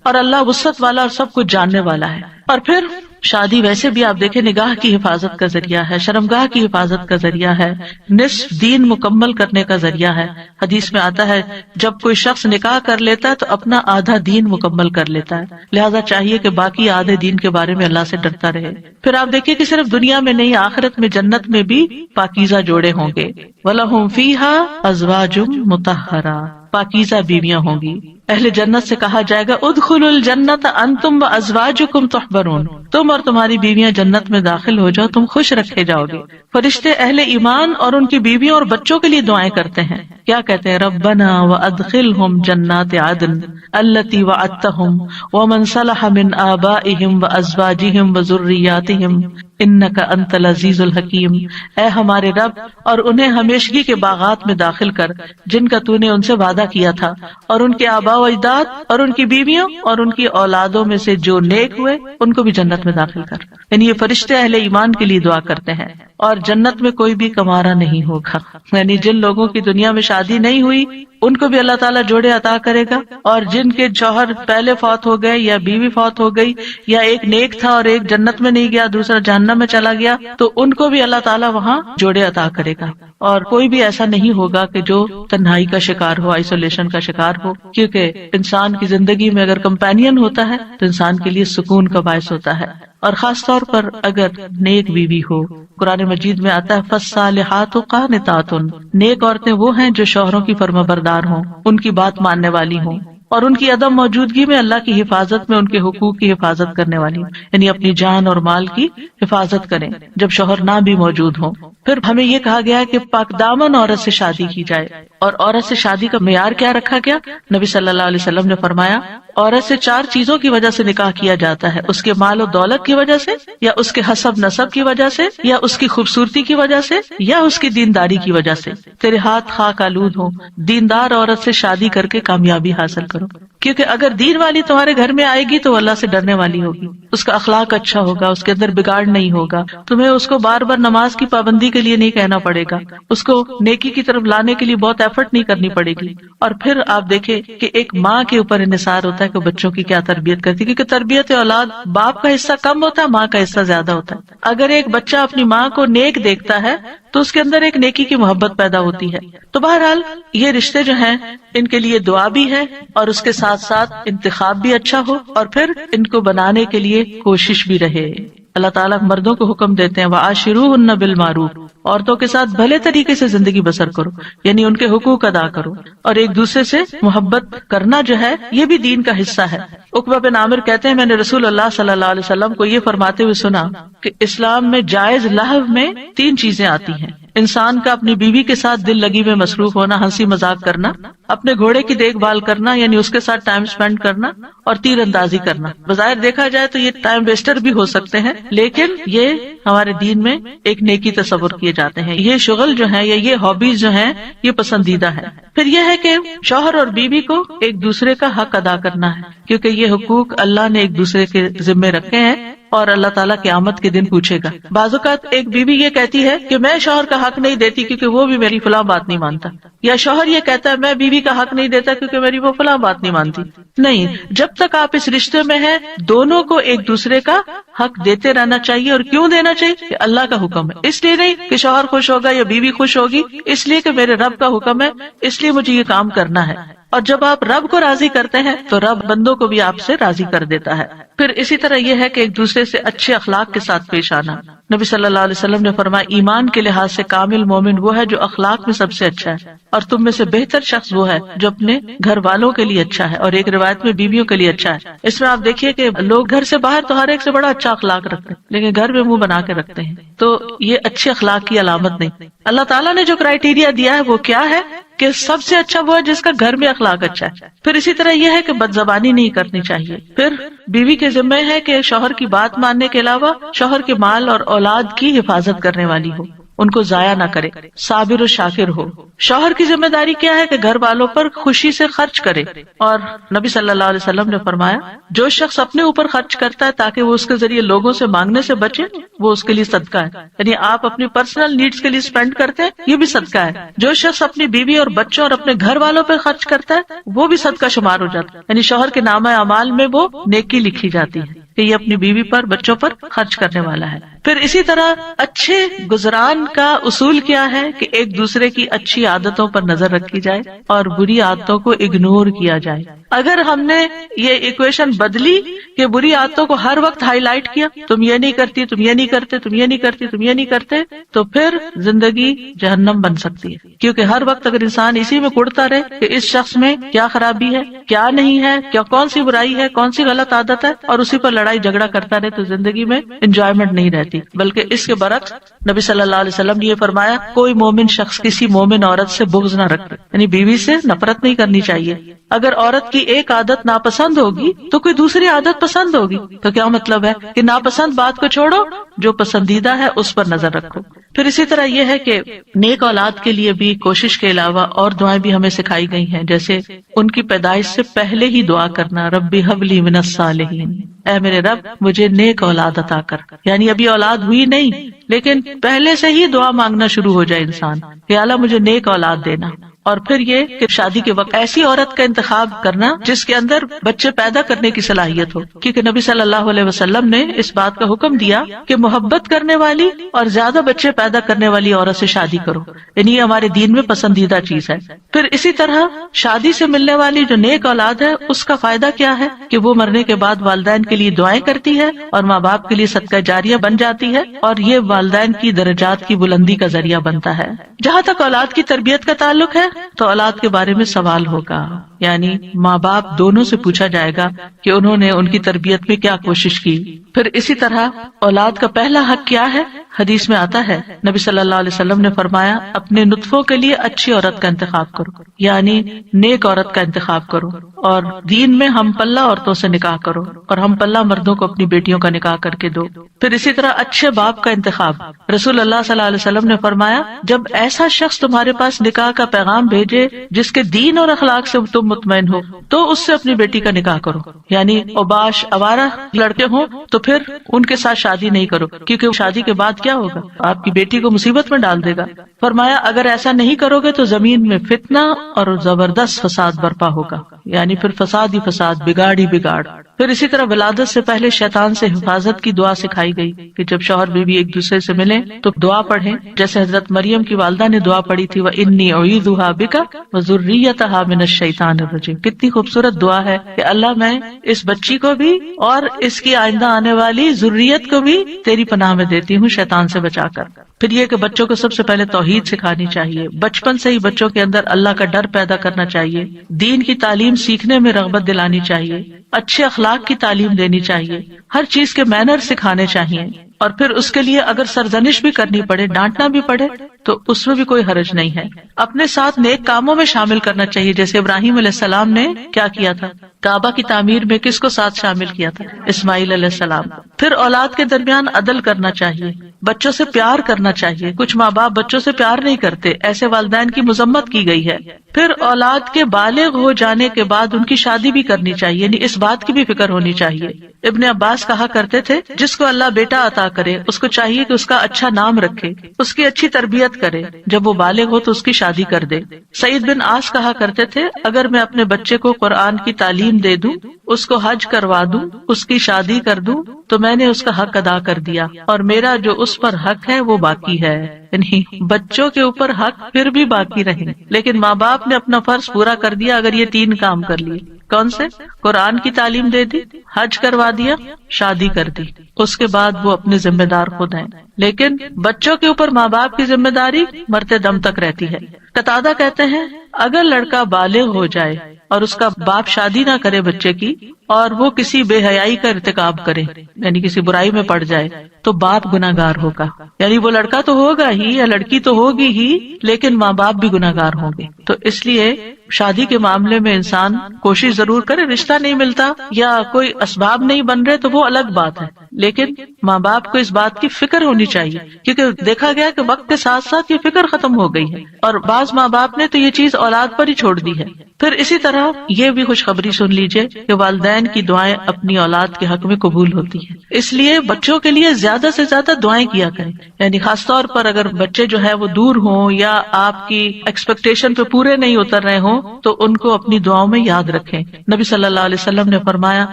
اور اللہ وسعت والا اور سب کچھ جاننے والا ہے. اور پھر شادی ویسے بھی آپ دیکھیں نگاہ کی حفاظت کا ذریعہ ہے، شرمگاہ کی حفاظت کا ذریعہ ہے، نصف دین مکمل کرنے کا ذریعہ ہے. حدیث میں آتا ہے جب کوئی شخص نکاح کر لیتا ہے تو اپنا آدھا دین مکمل کر لیتا ہے، لہذا چاہیے کہ باقی آدھے دین کے بارے میں اللہ سے ڈرتا رہے. پھر آپ دیکھیے کہ صرف دنیا میں نہیں آخرت میں جنت میں بھی پاکیزہ جوڑے ہوں گے. وَلَهُمْ فِيهَا أَزْوَاجٌ مُطَهَّرَةٌ، پاکیزہ بیویاں ہوں گی. اہل جنت سے کہا جائے گا ادخلوا الجنت انتم وازواجکم تحبرون، تم اور تمہاری بیویاں جنت میں داخل ہو جاؤ، تم خوش رکھے جاؤ گے. فرشتے اہل ایمان اور ان کی بیویوں اور بچوں کے لیے دعائیں کرتے ہیں. کیا کہتے ہیں؟ ربنا وادخلهم جنات عدن التي وعدتهم ومن صلح من آبائهم وازواجهم وذرياتهم انک انت العزیز الحکیم. اے ہمارے رب، اور انہیں ہمیشگی کے باغات میں داخل کر جن کا تو نے ان سے وعدہ کیا تھا، اور ان کے آباء و اجداد اور ان کی بیویوں اور ان کی اولادوں میں سے جو نیک ہوئے ان کو بھی جنت میں داخل کر. یعنی یہ فرشتے اہل ایمان کے لیے دعا کرتے ہیں. اور جنت میں کوئی بھی کمارا نہیں ہوگا، یعنی جن لوگوں کی دنیا میں شادی نہیں ہوئی ان کو بھی اللہ تعالیٰ جوڑے عطا کرے گا، اور جن کے شوہر پہلے فوت ہو گئے یا بیوی فوت ہو گئی یا ایک نیک تھا اور ایک جنت میں نہیں گیا دوسرا جہنم میں چلا گیا تو ان کو بھی اللہ تعالیٰ وہاں جوڑے عطا کرے گا. اور کوئی بھی ایسا نہیں ہوگا کہ جو تنہائی کا شکار ہو، آئسولیشن کا شکار ہو، کیونکہ انسان کی زندگی میں اگر کمپینین ہوتا ہے تو انسان کے لیے سکون کا باعث ہوتا ہے. اور خاص طور پر اگر نیک بیوی ہو. قرآن مجید میں آتا ہے فالصالحات قانتات، نیک عورتیں وہ ہیں جو شوہروں کی فرما بردار ہوں، ان کی بات ماننے والی ہوں، اور ان کی عدم موجودگی میں اللہ کی حفاظت میں ان کے حقوق کی حفاظت کرنے والی ہوں، یعنی اپنی جان اور مال کی حفاظت کریں جب شوہر نہ بھی موجود ہوں. پھر ہمیں یہ کہا گیا ہے کہ پاک دامن عورت سے شادی کی جائے. اور عورت سے شادی کا معیار کیا رکھا گیا؟ نبی صلی اللہ علیہ وسلم نے فرمایا عورت سے 4 چیزوں کی وجہ سے نکاح کیا جاتا ہے، اس کے مال و دولت کی وجہ سے، یا اس کے حسب نسب کی وجہ سے، یا اس کی خوبصورتی کی وجہ سے، یا اس کی دینداری کی وجہ سے. تیرے ہاتھ خاک آلود ہوں، دیندار عورت سے شادی کر کے کامیابی حاصل کرو، کیونکہ اگر دین والی تمہارے گھر میں آئے گی تو اللہ سے ڈرنے والی ہوگی، اس کا اخلاق اچھا ہوگا، اس کے اندر بگاڑ نہیں ہوگا، تمہیں اس کو بار بار نماز کی پابندی کے لیے نہیں کہنا پڑے گا، اس کو نیکی کی طرف لانے کے لیے بہت ایفرٹ نہیں کرنی پڑے گی. اور پھر آپ دیکھیں کہ ایک ماں کے اوپر انحصار ہوتا ہے کہ بچوں کی کیا تربیت کرتی ہے، کیونکہ تربیت اولاد باپ کا حصہ کم ہوتا ہے، ماں کا حصہ زیادہ ہوتا ہے. اگر ایک بچہ اپنی ماں کو نیک دیکھتا ہے تو اس کے اندر ایک نیکی کی محبت پیدا ہوتی ہے. تو بہرحال یہ رشتے جو ہیں ان کے لیے دعا بھی ہے اور اس کے ساتھ ساتھ انتخاب بھی اچھا ہو، اور پھر ان کو بنانے کے لیے کوشش بھی رہے. اللہ تعالیٰ مردوں کو حکم دیتے ہیں وَعَاشِرُوهُنَّ بِالْمَعْرُوفِ، عورتوں کے ساتھ بھلے طریقے سے زندگی بسر کرو، یعنی ان کے حقوق ادا کرو، اور ایک دوسرے سے محبت کرنا جو ہے یہ بھی دین کا حصہ ہے۔ عقبہ بن عامر کہتے ہیں میں نے رسول اللہ صلی اللہ علیہ وسلم کو یہ فرماتے ہوئے سنا کہ اسلام میں جائز لہو میں 3 چیزیں آتی ہیں: انسان کا اپنی بیوی کے ساتھ دل لگی میں مصروف ہونا، ہنسی مذاق کرنا، اپنے گھوڑے کی دیکھ بھال کرنا یعنی اس کے ساتھ ٹائم سپینڈ کرنا، اور تیر اندازی کرنا۔ بظاہر دیکھا جائے تو یہ ٹائم ویسٹر بھی ہو سکتے ہیں، لیکن یہ ہمارے دین میں ایک نیکی تصور کیے جاتے ہیں۔ یہ شغل جو ہے یا یہ ہابیز جو ہیں یہ پسندیدہ ہے۔ پھر یہ ہے کہ شوہر اور بیوی کو ایک دوسرے کا حق ادا کرنا ہے، کیونکہ یہ حقوق اللہ نے ایک دوسرے کے ذمے رکھے ہیں اور اللہ تعالیٰ قیامت کے دن پوچھے گا۔ بعض اوقات ایک بیوی یہ کہتی ہے کہ میں شوہر کا حق نہیں دیتی کیونکہ وہ بھی میری فلاں بات نہیں مانتا، یا شوہر یہ کہتا ہے میں بیوی کا حق نہیں دیتا کیونکہ میری وہ فلاں بات نہیں مانتی۔ نہیں، جب تک آپ اس رشتے میں ہیں دونوں کو ایک دوسرے کا حق دیتے رہنا چاہیے۔ اور کیوں دینا چاہیے؟ کہ اللہ کا حکم ہے، اس لیے نہیں کہ شوہر خوش ہوگا یا بیوی خوش ہوگی، اس لیے کہ میرے رب کا حکم ہے، اس لیے مجھے یہ کام کرنا ہے۔ اور جب آپ رب کو راضی کرتے ہیں تو رب بندوں کو بھی آپ سے راضی کر دیتا ہے۔ پھر اسی طرح یہ ہے کہ ایک دوسرے سے اچھے اخلاق کے ساتھ پیش آنا۔ نبی صلی اللہ علیہ وسلم نے فرمایا ایمان کے لحاظ سے کامل مومن وہ ہے جو اخلاق میں سب سے اچھا ہے، اور تم میں سے بہتر شخص وہ ہے جو اپنے گھر والوں کے لیے اچھا ہے، اور ایک روایت میں بیویوں کے لیے اچھا ہے۔ اس میں آپ دیکھیے کہ لوگ گھر سے باہر تو ہر ایک سے بڑا اچھا اخلاق رکھتے ہیں، لیکن گھر میں منہ بنا کے رکھتے ہیں، تو یہ اچھے اخلاق کی علامت نہیں۔ اللہ تعالیٰ نے جو کرائیٹیریا دیا ہے وہ کیا ہے کہ سب سے اچھا وہ ہے جس کا گھر میں اخلاق اچھا ہے۔ پھر اسی طرح یہ ہے کہ بد زبانی نہیں کرنی چاہیے۔ پھر بیوی کے ذمہ ہے کہ شوہر کی بات ماننے کے علاوہ شوہر کے مال اور اولاد کی حفاظت کرنے والی ہو، ان کو ضائع نہ کرے، صابر و شاکر ہو۔ شوہر کی ذمہ داری کیا ہے کہ گھر والوں پر خوشی سے خرچ کرے، اور نبی صلی اللہ علیہ وسلم نے فرمایا جو شخص اپنے اوپر خرچ کرتا ہے تاکہ وہ اس کے ذریعے لوگوں سے مانگنے سے بچے وہ اس کے لیے صدقہ ہے، یعنی آپ اپنی پرسنل نیڈز کے لیے اسپینڈ کرتے ہیں یہ بھی صدقہ ہے۔ جو شخص اپنی بیوی اور بچوں اور اپنے گھر والوں پہ خرچ کرتا ہے وہ بھی صدقہ شمار ہو جاتا ہے، یعنی شوہر کے نامہ اعمال میں وہ نیکی لکھی جاتی ہے کہ یہ اپنی بیوی پر بچوں پر خرچ کرنے والا ہے۔ پھر اسی طرح اچھے گزران کا اصول کیا ہے کہ ایک دوسرے کی اچھی عادتوں پر نظر رکھی جائے اور بری عادتوں کو اگنور کیا جائے۔ اگر ہم نے یہ ایکویشن بدلی کہ بری عادتوں کو ہر وقت ہائی لائٹ کیا، تم یہ نہیں کرتی، تم یہ نہیں کرتے، تم یہ نہیں کرتی، تم یہ نہیں کرتے، تو پھر زندگی جہنم بن سکتی ہے۔ کیونکہ ہر وقت اگر انسان اسی میں کڑتا رہے کہ اس شخص میں کیا خرابی ہے، کیا نہیں ہے، کیا کون سی برائی ہے، کون سی غلط عادت ہے، اور اسی پر لڑائی جھگڑا کرتا رہے، تو زندگی میں انجوائمنٹ نہیں رہتی۔ بلکہ اس کے برعکس نبی صلی اللہ علیہ وسلم نے یہ فرمایا کوئی مومن شخص کسی مومن عورت سے بغض نہ رکھے، یعنی بیوی سے نفرت نہیں کرنی چاہیے۔ اگر عورت کی ایک عادت ناپسند ہوگی تو کوئی دوسری عادت پسند ہوگی، تو کیا مطلب ہے کہ ناپسند بات کو چھوڑو، جو پسندیدہ ہے اس پر نظر رکھو۔ پھر اسی طرح یہ ہے کہ نیک اولاد کے لیے بھی کوشش کے علاوہ اور دعائیں بھی ہمیں سکھائی گئی ہیں، جیسے ان کی پیدائش سے پہلے ہی دعا کرنا، ربی ہب لی من الصالحین، اے میرے رب مجھے نیک اولاد عطا کر۔ یعنی ابھی اولاد ہوئی نہیں لیکن پہلے سے ہی دعا مانگنا شروع ہو جائے انسان کہ اللہ مجھے نیک اولاد دینا۔ اور پھر یہ کہ شادی کے وقت ایسی عورت کا انتخاب کرنا جس کے اندر بچے پیدا کرنے کی صلاحیت ہو، کیونکہ نبی صلی اللہ علیہ وسلم نے اس بات کا حکم دیا کہ محبت کرنے والی اور زیادہ بچے پیدا کرنے والی عورت سے شادی کرو، یعنی یہ ہمارے دین میں پسندیدہ چیز ہے۔ پھر اسی طرح شادی سے ملنے والی جو نیک اولاد ہے اس کا فائدہ کیا ہے کہ وہ مرنے کے بعد والدین کے لیے دعائیں کرتی ہے اور ماں باپ کے لیے صدقہ جاریہ بن جاتی ہے، اور یہ والدین کی درجات کی بلندی کا ذریعہ بنتا ہے۔ جہاں تک اولاد کی تربیت کا تعلق ہے تو اولاد کے بارے میں سوال ہوگا، یعنی ماں باپ دونوں سے پوچھا جائے گا کہ انہوں نے ان کی تربیت میں کیا کوشش کی۔ پھر اسی طرح اولاد کا پہلا حق کیا ہے؟ حدیث میں آتا ہے نبی صلی اللہ علیہ وسلم نے فرمایا اپنے نطفوں کے لیے اچھی عورت کا انتخاب کرو، یعنی نیک عورت کا انتخاب کرو، اور دین میں ہم پلہ عورتوں سے نکاح کرو، اور ہم پلہ مردوں کو اپنی بیٹیوں کا نکاح کر کے دو۔ پھر اسی طرح اچھے باپ کا انتخاب، رسول اللہ صلی اللہ علیہ وسلم نے فرمایا جب ایسا شخص تمہارے پاس نکاح کا پیغام بھیجے جس کے دین اور اخلاق سے تم مطمئن ہو تو اس سے اپنی بیٹی کا نکاح کرو، یعنی اوباش آوارہ لڑکے ہوں تو پھر ان کے ساتھ شادی نہیں کرو، کیونکہ شادی کے بعد کیا ہوگا، آپ کی بیٹی کو مصیبت میں ڈال دے گا۔ فرمایا اگر ایسا نہیں کرو گے تو زمین میں فتنہ اور زبردست فساد برپا ہوگا، یعنی پھر فساد ہی فساد، بگاڑ ہی بگاڑ۔ پھر اسی طرح ولادت سے پہلے شیطان سے حفاظت کی دعا سکھائی گئی کہ جب شوہر بیوی ایک دوسرے سے ملیں تو دعا پڑھیں، جیسے حضرت مریم کی والدہ نے دعا پڑھی تھی وَإِنِّي أُعِيذُهَا بِكَ وَذُرِّيَّتَهَا مِنَ الشَّيْطَانِ الرَّجِيمِ۔ کتنی خوبصورت دعا ہے کہ اللہ میں اس بچی کو بھی اور اس کی آئندہ آنے والی ذریت کو بھی تیری پناہ میں دیتی ہوں شیطان سے بچا کر۔ پھر یہ کہ بچوں کو سب سے پہلے توحید سکھانی چاہیے، بچپن سے ہی بچوں کے اندر اللہ کا ڈر پیدا کرنا چاہیے، دین کی تعلیم سیکھنے میں رغبت دلانی چاہیے، اچھے اخلاق کی تعلیم دینی چاہیے، ہر چیز کے مینر سکھانے چاہیے، اور پھر اس کے لیے اگر سرزنش بھی کرنی پڑے، ڈانٹنا بھی پڑے تو اس میں بھی کوئی حرج نہیں ہے۔ اپنے ساتھ نیک کاموں میں شامل کرنا چاہیے، جیسے ابراہیم علیہ السلام نے کیا کیا تھا، کعبہ کی تعمیر میں کس کو ساتھ شامل کیا تھا؟ اسماعیل علیہ السلام۔ پھر اولاد کے درمیان عدل کرنا چاہیے، بچوں سے پیار کرنا چاہیے، کچھ ماں باپ بچوں سے پیار نہیں کرتے، ایسے والدین کی مذمت کی گئی ہے۔ پھر اولاد کے بالغ ہو جانے کے بعد ان کی شادی بھی کرنی چاہیے، یعنی اس بات کی بھی فکر ہونی چاہیے۔ ابن عباس کہا کرتے تھے جس کو اللہ بیٹا عطا کرے اس کو چاہیے کہ اس کا اچھا نام رکھے، اس کی اچھی تربیت کرے، جب وہ بالغ ہو تو اس کی شادی کر دے۔ سعید بن عاص کہا کرتے تھے اگر میں اپنے بچے کو قرآن کی تعلیم دے دوں، اس کو حج کروا دوں، اس کی شادی کر دوں تو میں نے اس کا حق ادا کر دیا، اور میرا جو اس پر حق ہے وہ باقی ہے۔ یعنی بچوں کے اوپر حق پھر بھی باقی رہے، لیکن ماں باپ نے اپنا فرض پورا کر دیا اگر یہ 3 کام کر لیے۔ کون سے؟ قرآن کی تعلیم دے دی، حج کروا دیا، شادی کر دی، اس کے بعد وہ اپنے ذمہ دار خود ہیں۔ لیکن بچوں کے اوپر ماں باپ کی ذمہ داری مرتے دم تک رہتی ہے۔ قتادہ کہتے ہیں اگر لڑکا بالغ ہو جائے اور اس کا باپ شادی نہ کرے بچے کی، اور وہ کسی بے حیائی کا ارتکاب کرے، یعنی کسی برائی میں پڑ جائے، تو باپ گناہگار ہوگا۔ یعنی وہ لڑکا تو ہوگا ہی یا لڑکی تو ہوگی ہی، لیکن ماں باپ بھی گناہگار ہوں گے۔ تو اس لیے شادی کے معاملے میں انسان کوشش ضرور کرے، رشتہ نہیں ملتا یا کوئی اسباب نہیں بن رہے تو وہ الگ بات ہے، لیکن ماں باپ کو اس بات کی فکر ہونی چاہیے، کیونکہ دیکھا گیا کہ وقت کے ساتھ ساتھ یہ فکر ختم ہو گئی ہے، اور بعض ماں باپ نے تو یہ چیز اولاد پر ہی چھوڑ دی ہے۔ پھر اسی طرح یہ بھی خوشخبری سن لیجئے کہ والدین کی دعائیں اپنی اولاد کے حق میں قبول ہوتی ہیں، اس لیے بچوں کے لیے زیادہ سے زیادہ دعائیں کیا کریں، یعنی خاص طور پر اگر بچے جو ہے وہ دور ہوں یا آپ کی ایکسپیکٹیشن پہ پورے نہیں اتر رہے ہوں تو ان کو اپنی دعاؤں میں یاد رکھیں۔ نبی صلی اللہ علیہ وسلم نے فرمایا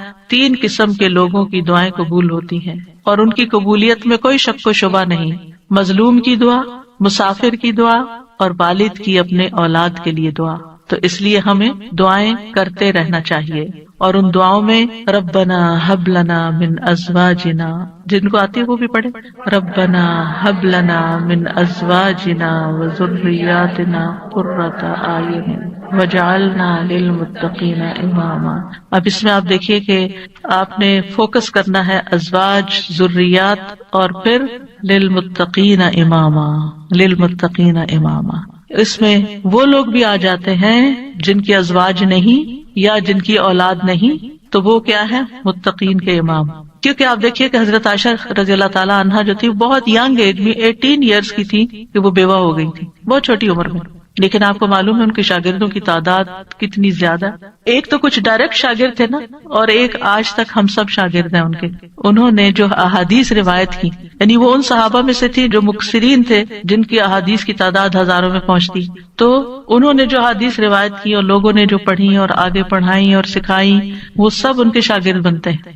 3 قسم کے لوگوں کی دعائیں قبول ہوتی ہیں اور ان کی قبولیت میں کوئی شک و شبہ نہیں، مظلوم کی دعا، مسافر کی دعا، اور والد کی اپنے اولاد کے لیے دعا۔ تو اس لیے ہمیں دعائیں کرتے رہنا چاہیے، اور ان دعاؤں میں ربنا حب لنا من ازواجنا، جن کو آتی ہے وہ بھی پڑھے، ربنا حب لنا من ازواجنا وذریاتنا قرۃ اعین وجعلنا للمتقین اماما۔ اب اس میں آپ دیکھیے کہ آپ نے فوکس کرنا ہے ازواج، ذریات، اور پھر للمتقین اماما، للمتقین اماما۔ اس میں وہ لوگ بھی آ جاتے ہیں جن کی ازواج نہیں یا جن کی اولاد نہیں، تو وہ کیا ہے؟ متقین کے امام۔ کیونکہ آپ دیکھیے کہ حضرت عائشہ رضی اللہ تعالیٰ عنہا جو تھی بہت ینگ ایج میں 18 ایئرس کی تھی کہ وہ بیوہ ہو گئی تھی، بہت چھوٹی عمر میں، لیکن آپ کو معلوم ہے ان کے شاگردوں کی تعداد کتنی زیادہ۔ ایک تو کچھ ڈائریکٹ شاگرد تھے نا، اور ایک آج تک ہم سب شاگرد ہیں ان کے۔ انہوں نے جو احادیث روایت کی، یعنی وہ ان صحابہ میں سے تھی جو مکثرین تھے، جن کی احادیث کی تعداد ہزاروں میں پہنچتی، تو انہوں نے جو احادیث روایت کی اور لوگوں نے جو پڑھی اور آگے پڑھائی اور سکھائی، وہ سب ان کے شاگرد بنتے ہیں۔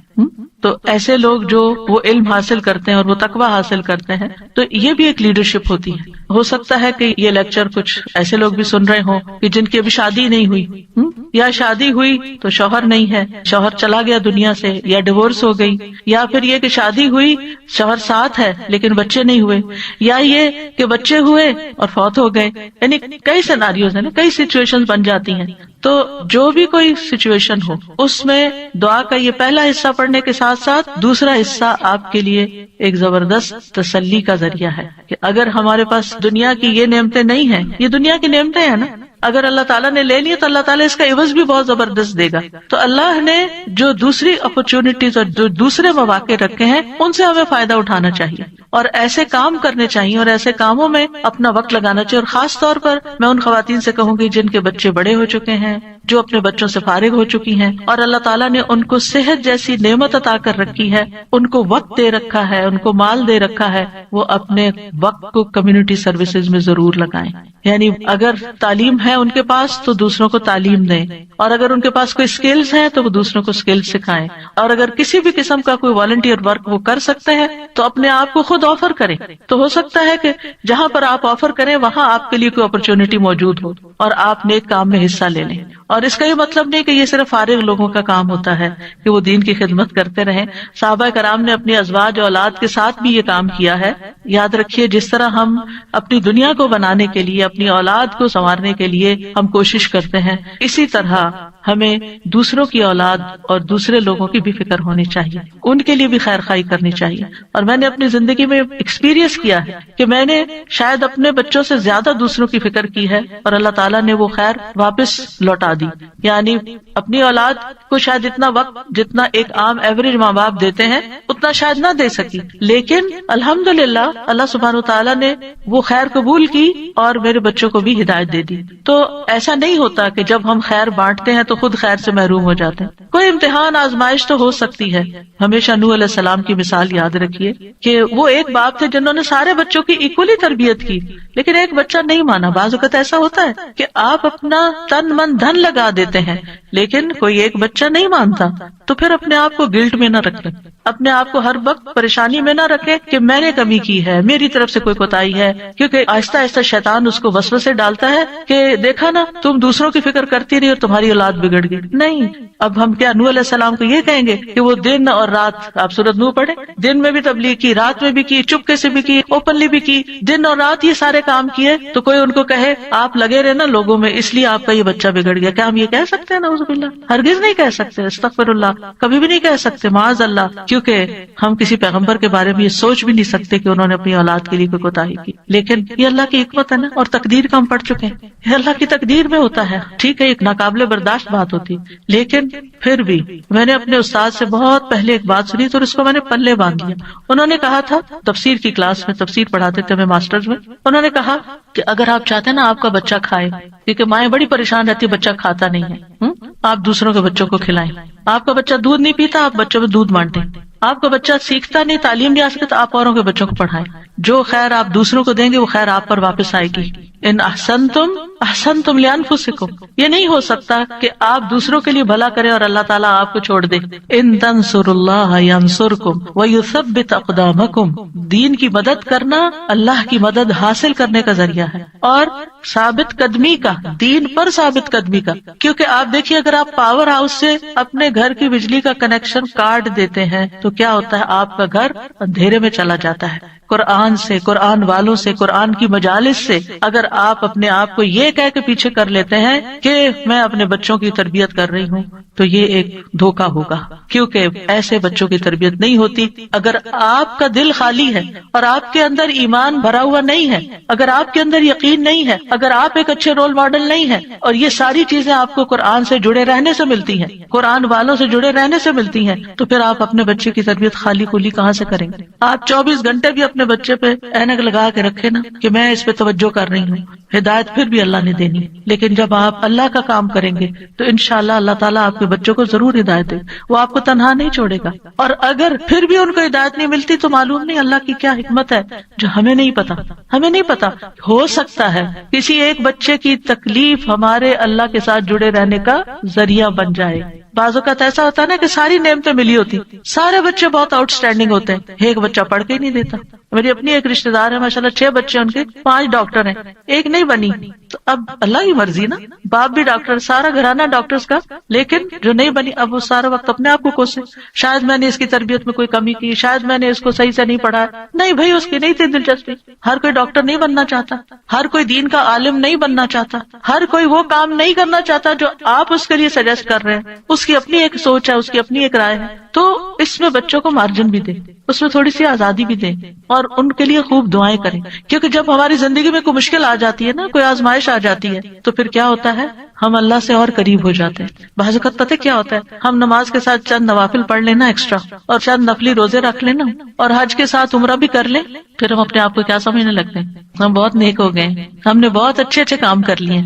تو ایسے لوگ جو وہ علم حاصل کرتے ہیں اور وہ تقوی حاصل کرتے ہیں، تو یہ بھی ایک لیڈرشپ ہوتی ہے۔ ہو سکتا ہے کہ یہ لیکچر کچھ ایسے لوگ بھی سن رہے ہوں کہ جن کی ابھی شادی نہیں ہوئی، یا شادی ہوئی تو شوہر نہیں ہے، شوہر چلا گیا دنیا سے، یا ڈیورس ہو گئی، یا پھر یہ کہ شادی ہوئی شوہر ساتھ ہے لیکن بچے نہیں ہوئے، یا یہ کہ بچے ہوئے اور فوت ہو گئے، یعنی کئی سیناریوز ہیں نا، کئی سچویشن بن جاتی ہیں۔ تو جو بھی کوئی سچویشن ہو اس میں دعا کا یہ پہلا حصہ پڑھنے کے ساتھ ساتھ دوسرا حصہ آپ کے لیے ایک زبردست تسلی کا ذریعہ ہے کہ اگر ہمارے پاس دنیا کی یہ نعمتیں نہیں ہیں، یہ دنیا کی نعمتیں ہیں نا، اگر اللہ تعالیٰ نے لے لی تو اللہ تعالیٰ اس کا عوض بھی بہت زبردست دے گا۔ تو اللہ نے جو دوسری اپرچونٹیز اور جو دوسرے مواقع رکھے ہیں ان سے ہمیں فائدہ اٹھانا چاہیے، اور ایسے کام کرنے چاہیے اور ایسے کاموں میں اپنا وقت لگانا چاہیے۔ اور خاص طور پر میں ان خواتین سے کہوں گی جن کے بچے بڑے ہو چکے ہیں، جو اپنے بچوں سے فارغ ہو چکی ہیں، اور اللہ تعالیٰ نے ان کو صحت جیسی نعمت عطا کر رکھی ہے، ان کو وقت دے رکھا ہے، ان کو مال دے رکھا ہے، وہ اپنے وقت کو کمیونٹی سروسز میں ضرور لگائیں۔ یعنی اگر تعلیم ہے ہیں ان کے پاس تو دوسروں کو تعلیم دیں، اور اگر ان کے پاس کوئی اسکلز ہیں تو وہ دوسروں کو اسکلز سکھائیں، اور اگر کسی بھی قسم کا کوئی والنٹیئر ورک وہ کر سکتے ہیں تو اپنے آپ کو خود آفر کریں. تو ہو سکتا ہے کہ جہاں پر آپ آفر کریں وہاں آپ کے لیے کوئی اپرچونٹی موجود ہو اور آپ نیک کام میں حصہ لے لیں. اور اس کا یہ مطلب نہیں کہ یہ صرف فارغ لوگوں کا کام ہوتا ہے کہ وہ دین کی خدمت کرتے رہیں. صحابہ کرام نے اپنی ازواج اولاد کے ساتھ بھی یہ کام کیا ہے. یاد رکھیے جس طرح ہم اپنی دنیا کو بنانے کے لیے، اپنی اولاد کو سنوارنے کے لیے ہم کوشش کرتے ہیں، اسی طرح ہمیں دوسروں کی اولاد اور دوسرے لوگوں کی بھی فکر ہونی چاہیے، ان کے لیے بھی خیر خواہی کرنی چاہیے. اور میں نے اپنی زندگی میں ایکسپیرینس کیا ہے کہ میں نے شاید اپنے بچوں سے زیادہ دوسروں کی فکر کی ہے اور اللہ تعالیٰ نے وہ خیر واپس لوٹا دی. یعنی اپنی اولاد کو شاید اتنا وقت جتنا ایک عام ایوریج ماں باپ دیتے ہیں اتنا شاید نہ دے سکی، لیکن الحمدللہ اللہ سبحانہ وتعالیٰ نے وہ خیر قبول کی اور میرے بچوں کو بھی ہدایت دے دی. تو ایسا نہیں ہوتا کہ جب ہم خیر بانٹتے ہیں تو خود خیر سے محروم ہو جاتے ہیں. کوئی امتحان آزمائش تو ہو سکتی ہے. ہمیشہ نوح علیہ السلام کی مثال یاد رکھیے کہ وہ ایک باپ تھے جنہوں نے سارے بچوں کی ایکولی تربیت کی، لیکن ایک بچہ نہیں مانا. بعض اوقات ایسا ہوتا ہے کہ آپ اپنا تن من دھن لگا دیتے ہیں لیکن کوئی ایک بچہ نہیں مانتا، تو پھر اپنے آپ کو گلٹ میں نہ رکھیں، اپنے آپ کو ہر وقت پریشانی میں نہ رکھیں کہ میں نے کمی کی ہے، میری طرف سے کوئی کوتاہی ہے. کیونکہ آہستہ آہستہ شیطان اس کو وسوسے ڈالتا ہے کہ دیکھا نا تم دوسروں کی فکر کرتی رہی اور تمہاری اولاد بگڑ گئی. نہیں، اب ہم کیا نوح علیہ السلام کو یہ کہیں گے کہ وہ دن اور رات، آپ سورۃ نوح پڑھیں، دن میں بھی تبلیغ کی، رات میں بھی کی، چپکے سے بھی کی، اوپنلی بھی کی، دن اور رات یہ سارے کام کیے. تو کوئی ان کو کہے آپ لگے رہے نا لوگوں میں اس لیے آپ کا یہ بچہ بگڑ گیا، کیا ہم یہ کہہ سکتے ہیں؟ نعوذ باللہ، ہرگز نہیں کہہ سکتے. استغفر اللہ، کبھی بھی نہیں کہہ سکتے، معاذ اللہ. کیونکہ ہم کسی پیغمبر کے بارے میں یہ سوچ بھی نہیں سکتے کہ انہوں نے اپنی اولاد کے لیے کوئی کوتاہی کی. لیکن یہ اللہ کی حکمت ہے نا، اور تقدیر کا ہم پڑھ چکے ہیں، یہ اللہ کی تقدیر میں ہوتا ہے. ٹھیک ہے ایک ناقابل برداشت بات ہوتی، لیکن پھر بھی میں نے اپنے استاد سے بہت پہلے ایک بات سنی تو اس کو میں نے پلے باندھ لیا. انہوں نے کہا تھا، تفسیر کی کلاس میں تفسیر پڑھاتے تھے میں ماسٹرز میں، انہوں نے کہا کہ اگر آپ چاہتے ہیں نا آپ کا بچہ کھائے، کیونکہ مائیں بڑی پریشان رہتی بچہ کھاتا نہیں ہے، آپ دوسروں کے بچوں کو کھلائیں. آپ کا بچہ دودھ نہیں پیتا، آپ بچوں میں دودھ بانٹیں. آپ کا بچہ سیکھتا نہیں، تعلیم نہیں آ سکتا، آپ اوروں کے بچوں کو پڑھائیں. جو خیر آپ دوسروں کو دیں گے وہ خیر آپ پر واپس آئے گی. ان احسنتم احسنتم لانفسکم، یہ نہیں ہو سکتا کہ آپ دوسروں کے لیے بھلا کریں اور اللہ تعالیٰ آپ کو چھوڑ دے. ان تنصروا اللہ ینصرکم ویثبت اقدامکم، دین کی مدد کرنا اللہ کی مدد حاصل کرنے کا ذریعہ ہے اور ثابت قدمی کا، دین پر ثابت قدمی کا. کیونکہ آپ دیکھیے اگر آپ پاور ہاؤس سے اپنے گھر کی بجلی کا کنیکشن کاٹ دیتے ہیں تو کیا ہوتا ہے، آپ کا گھر اندھیرے میں چلا جاتا ہے. قرآن سے، قرآن والوں سے، قرآن کی مجالس سے اگر آپ اپنے آپ کو یہ کہہ کے پیچھے کر لیتے ہیں کہ میں اپنے بچوں کی تربیت کر رہی ہوں تو یہ ایک دھوکا ہوگا. کیونکہ ایسے بچوں کی تربیت نہیں ہوتی. اگر آپ کا دل خالی ہے اور آپ کے اندر ایمان بھرا ہوا نہیں ہے، اگر آپ کے اندر یقین نہیں ہے، اگر آپ ایک اچھے رول ماڈل نہیں ہے، اور یہ ساری چیزیں آپ کو قرآن سے جڑے رہنے سے ملتی ہیں، قرآن والوں سے جڑے رہنے سے ملتی ہیں، تو پھر آپ اپنے بچے کی تربیت خالی خولی کہاں سے کریں گے؟ آپ 24 گھنٹے بھی اپنے بچے پہ اینک لگا کے رکھے نا کہ میں اس پہ توجہ کر رہی ہوں، ہدایت پھر بھی اللہ نے دینی. لیکن جب آپ اللہ کا کام کریں گے تو انشاءاللہ اللہ تعالیٰ آپ کے بچوں کو ضرور ہدایت دے، وہ آپ کو تنہا نہیں چھوڑے گا. اور اگر پھر بھی ان کو ہدایت نہیں ملتی تو معلوم نہیں اللہ کی کیا حکمت ہے جو ہمیں نہیں پتا. ہمیں نہیں پتا، ہو سکتا ہے کسی ایک بچے کی تکلیف ہمارے اللہ کے ساتھ جڑے رہنے کا ذریعہ بن جائے. بعض اوقات ایسا ہوتا ہے نا کہ ساری نعمتیں ملی ہوتی، سارے بچے بہت آؤٹ اسٹینڈنگ ہوتے ہیں، ایک بچہ پڑھ کے ہی نہیں دیتا. میری اپنی ایک رشتے دار ہے ماشاءاللہ 6 بچے ان کے، 5 ڈاکٹر ہیں، ایک نہیں بنی. تو اب اللہ کی مرضی نا، باپ بھی ڈاکٹر، سارا گھرانہ ڈاکٹرز کا، لیکن جو نہیں بنی اب وہ سارا وقت اپنے آپ کو کوسے، شاید میں نے اس کی تربیت میں کوئی کمی کی، شاید میں نے اس کو صحیح سے نہیں پڑھایا. نہیں بھائی، اس کی نہیں تھی دلچسپی. ہر کوئی ڈاکٹر نہیں بننا چاہتا، ہر کوئی دین کا عالم نہیں بننا چاہتا، ہر کوئی وہ کام نہیں کرنا چاہتا جو آپ اس کے لیے سجیسٹ کر رہے ہیں. اس کی اپنی ایک سوچ ہے، اس کی اپنی ایک رائے ہے. تو اس میں بچوں کو مارجن بھی دیں، اس میں تھوڑی سی آزادی بھی دیں اور ان کے لیے خوب دعائیں کریں. کیونکہ جب ہماری زندگی میں کوئی مشکل آ جاتی ہے نا، کوئی آزمائش آ جاتی ہے، تو پھر کیا ہوتا ہے، ہم اللہ سے اور قریب ہو جاتے ہیں. بعض اوقات پتہ کیا ہوتا ہے، ہم نماز کے ساتھ چند نوافل پڑھ لینا ایکسٹرا، اور چند نفلی روزے رکھ لینا، اور حج کے ساتھ عمرہ بھی کر لیں، پھر ہم اپنے آپ کو کیا سمجھنے لگتے ہیں، ہم بہت نیک ہو گئے، ہم نے بہت اچھے اچھے کام کر لیے.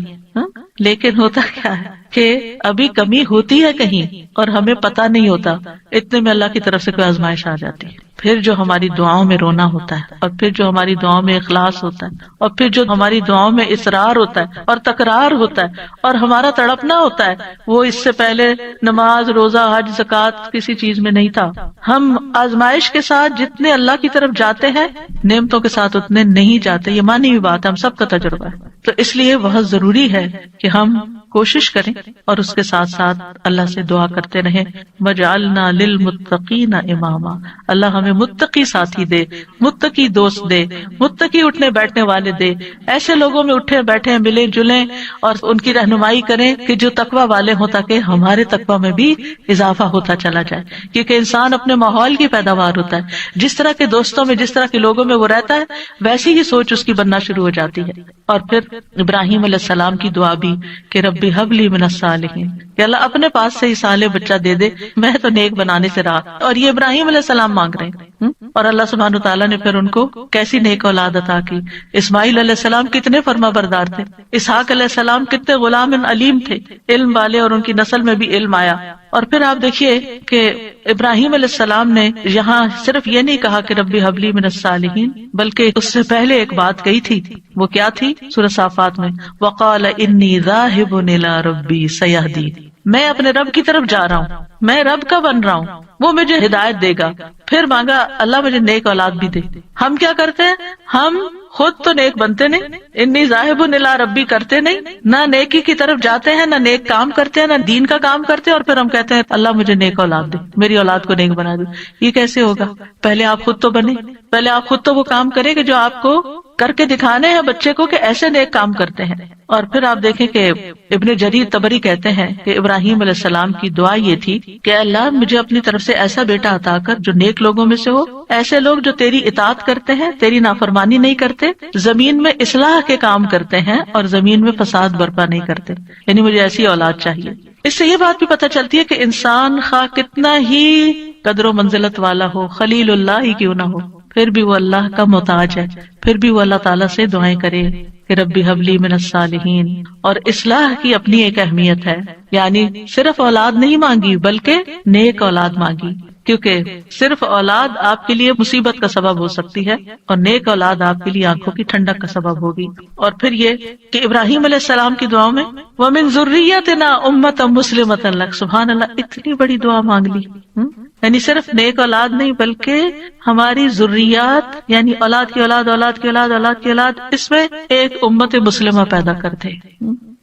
لیکن ہوتا کیا ہے کہ ابھی کمی ہوتی ہے کہیں اور ہمیں پتہ نہیں ہوتا، اتنے میں اللہ کی طرف سے کوئی آزمائش آ جاتی ہے، پھر جو ہماری دعاؤں میں رونا ہوتا ہے، اور پھر جو ہماری دعاؤں میں اخلاص ہوتا ہے، اور پھر جو ہماری دعاؤں میں اصرار ہوتا ہے اور تکرار ہوتا ہے اور ہمارا تڑپنا ہوتا ہے، وہ اس سے پہلے نماز، روزہ، حج، زکوٰۃ کسی چیز میں نہیں تھا۔ ہم آزمائش کے ساتھ جتنے اللہ کی طرف جاتے ہیں، نعمتوں کے ساتھ اتنے نہیں جاتے، یہ مانی ہوئی بات ہے، ہم سب کا تجربہ ہے۔ تو اس لیے بہت ضروری ہے کہ ہم کوشش کریں اور اس کے ساتھ ساتھ اللہ سے دعا کرتے رہیں، وَجْعَلْنَا لِلْمُتَّقِينَ إِمَامًا، اللہ ہمیں متقی ساتھی دے، متقی دوست دے، متقی اٹھنے بیٹھنے والے دے، ایسے لوگوں میں اٹھے بیٹھے ملیں جلیں اور ان کی رہنمائی کریں کہ جو تقوی والے ہوں، تاکہ ہمارے تقوی میں بھی اضافہ ہوتا چلا جائے، کیونکہ انسان اپنے ماحول کی پیداوار ہوتا ہے، جس طرح کے دوستوں میں، جس طرح کے لوگوں میں وہ رہتا ہے، ویسی ہی سوچ اس کی بننا شروع ہو جاتی ہے۔ اور پھر ابراہیم علیہ السلام کی دعا بھی کہ ربی ہب لی من الصالحین، کہ اللہ اپنے پاس سے ہی صالح بچہ دے دے، میں تو نیک بنانے سے رہا، اور یہ ابراہیم علیہ السلام مانگ رہے ہیں، اور اللہ سبحانہ تعالیٰ نے پھر ان کو کیسی نیک اولاد عطا کی۔ اسماعیل علیہ السلام کتنے فرما بردار تھے، اسحاق علیہ السلام کتنے غلام علیم تھے، علم والے، اور ان کی نسل میں بھی علم آیا۔ اور پھر آپ دیکھیے کہ ابراہیم علیہ السلام نے یہاں صرف یہ نہیں کہا کہ ربی حب لی من الصالحین، بلکہ اس سے پہلے ایک بات کہی تھی، وہ کیا تھی؟ سورہ صافات میں وقال انی ذاہب الی ربی سیہدین، میں اپنے رب کی طرف جا رہا ہوں، میں رب کا بن رہا ہوں، وہ مجھے ہدایت دے گا۔ پھر مانگا اللہ مجھے نیک اولاد بھی دے۔ ہم کیا کرتے ہیں؟ ہم خود تو نیک بنتے نہیں، انی ذاہب الی ربی کرتے نہیں، نہ نیکی کی طرف جاتے ہیں، نہ نیک کام کرتے ہیں، نہ دین کا کام کرتے ہیں، اور پھر ہم کہتے ہیں اللہ مجھے نیک اولاد دے، میری اولاد کو نیک بنا دے۔ یہ کیسے ہوگا؟ پہلے آپ خود تو بنے، پہلے آپ خود تو وہ کام کریں کہ جو آپ کو کر کے دکھانے ہیں بچے کو کہ ایسے نیک کام کرتے ہیں۔ اور پھر آپ دیکھیں کہ ابن جریر طبری کہتے ہیں کہ ابراہیم علیہ السلام کی دعا یہ تھی کہ اللہ مجھے اپنی طرف سے ایسا بیٹا عطا کر جو نیک لوگوں میں سے ہو، ایسے لوگ جو تیری اطاعت کرتے ہیں، تیری نافرمانی نہیں کرتے، زمین میں اصلاح کے کام کرتے ہیں اور زمین میں فساد برپا نہیں کرتے، یعنی مجھے ایسی اولاد چاہیے۔ اس سے یہ بات بھی پتہ چلتی ہے کہ انسان خواہ کتنا ہی قدر و منزلت والا ہو، خلیل اللہ ہی کیوں نہ ہو، پھر بھی وہ اللہ کا محتاج ہے، پھر بھی وہ اللہ تعالیٰ سے دعائیں کرے کہ ربی حب لی من الصالحین۔ اور اصلاح کی اپنی ایک اہمیت ہے، یعنی صرف اولاد نہیں مانگی بلکہ نیک اولاد مانگی، کیونکہ صرف اولاد آپ کے لیے مصیبت کا سبب ہو سکتی ہے اور نیک اولاد آپ کے لیے آنکھوں کی ٹھنڈک کا سبب ہوگی۔ اور پھر یہ کہ ابراہیم علیہ السلام کی دعاؤں میں وَمِن ذُرِّيَّتِنَا أُمَّةً مُسْلِمَةً لَكَ، سبحان اللہ، اتنی بڑی دعا مانگ لی، یعنی صرف نیک اولاد نہیں بلکہ ہماری ذریات، یعنی اولاد کی اولاد، اولاد کی اولاد، اولاد کی اولاد، اس میں ایک امت مسلمہ پیدا کرتے۔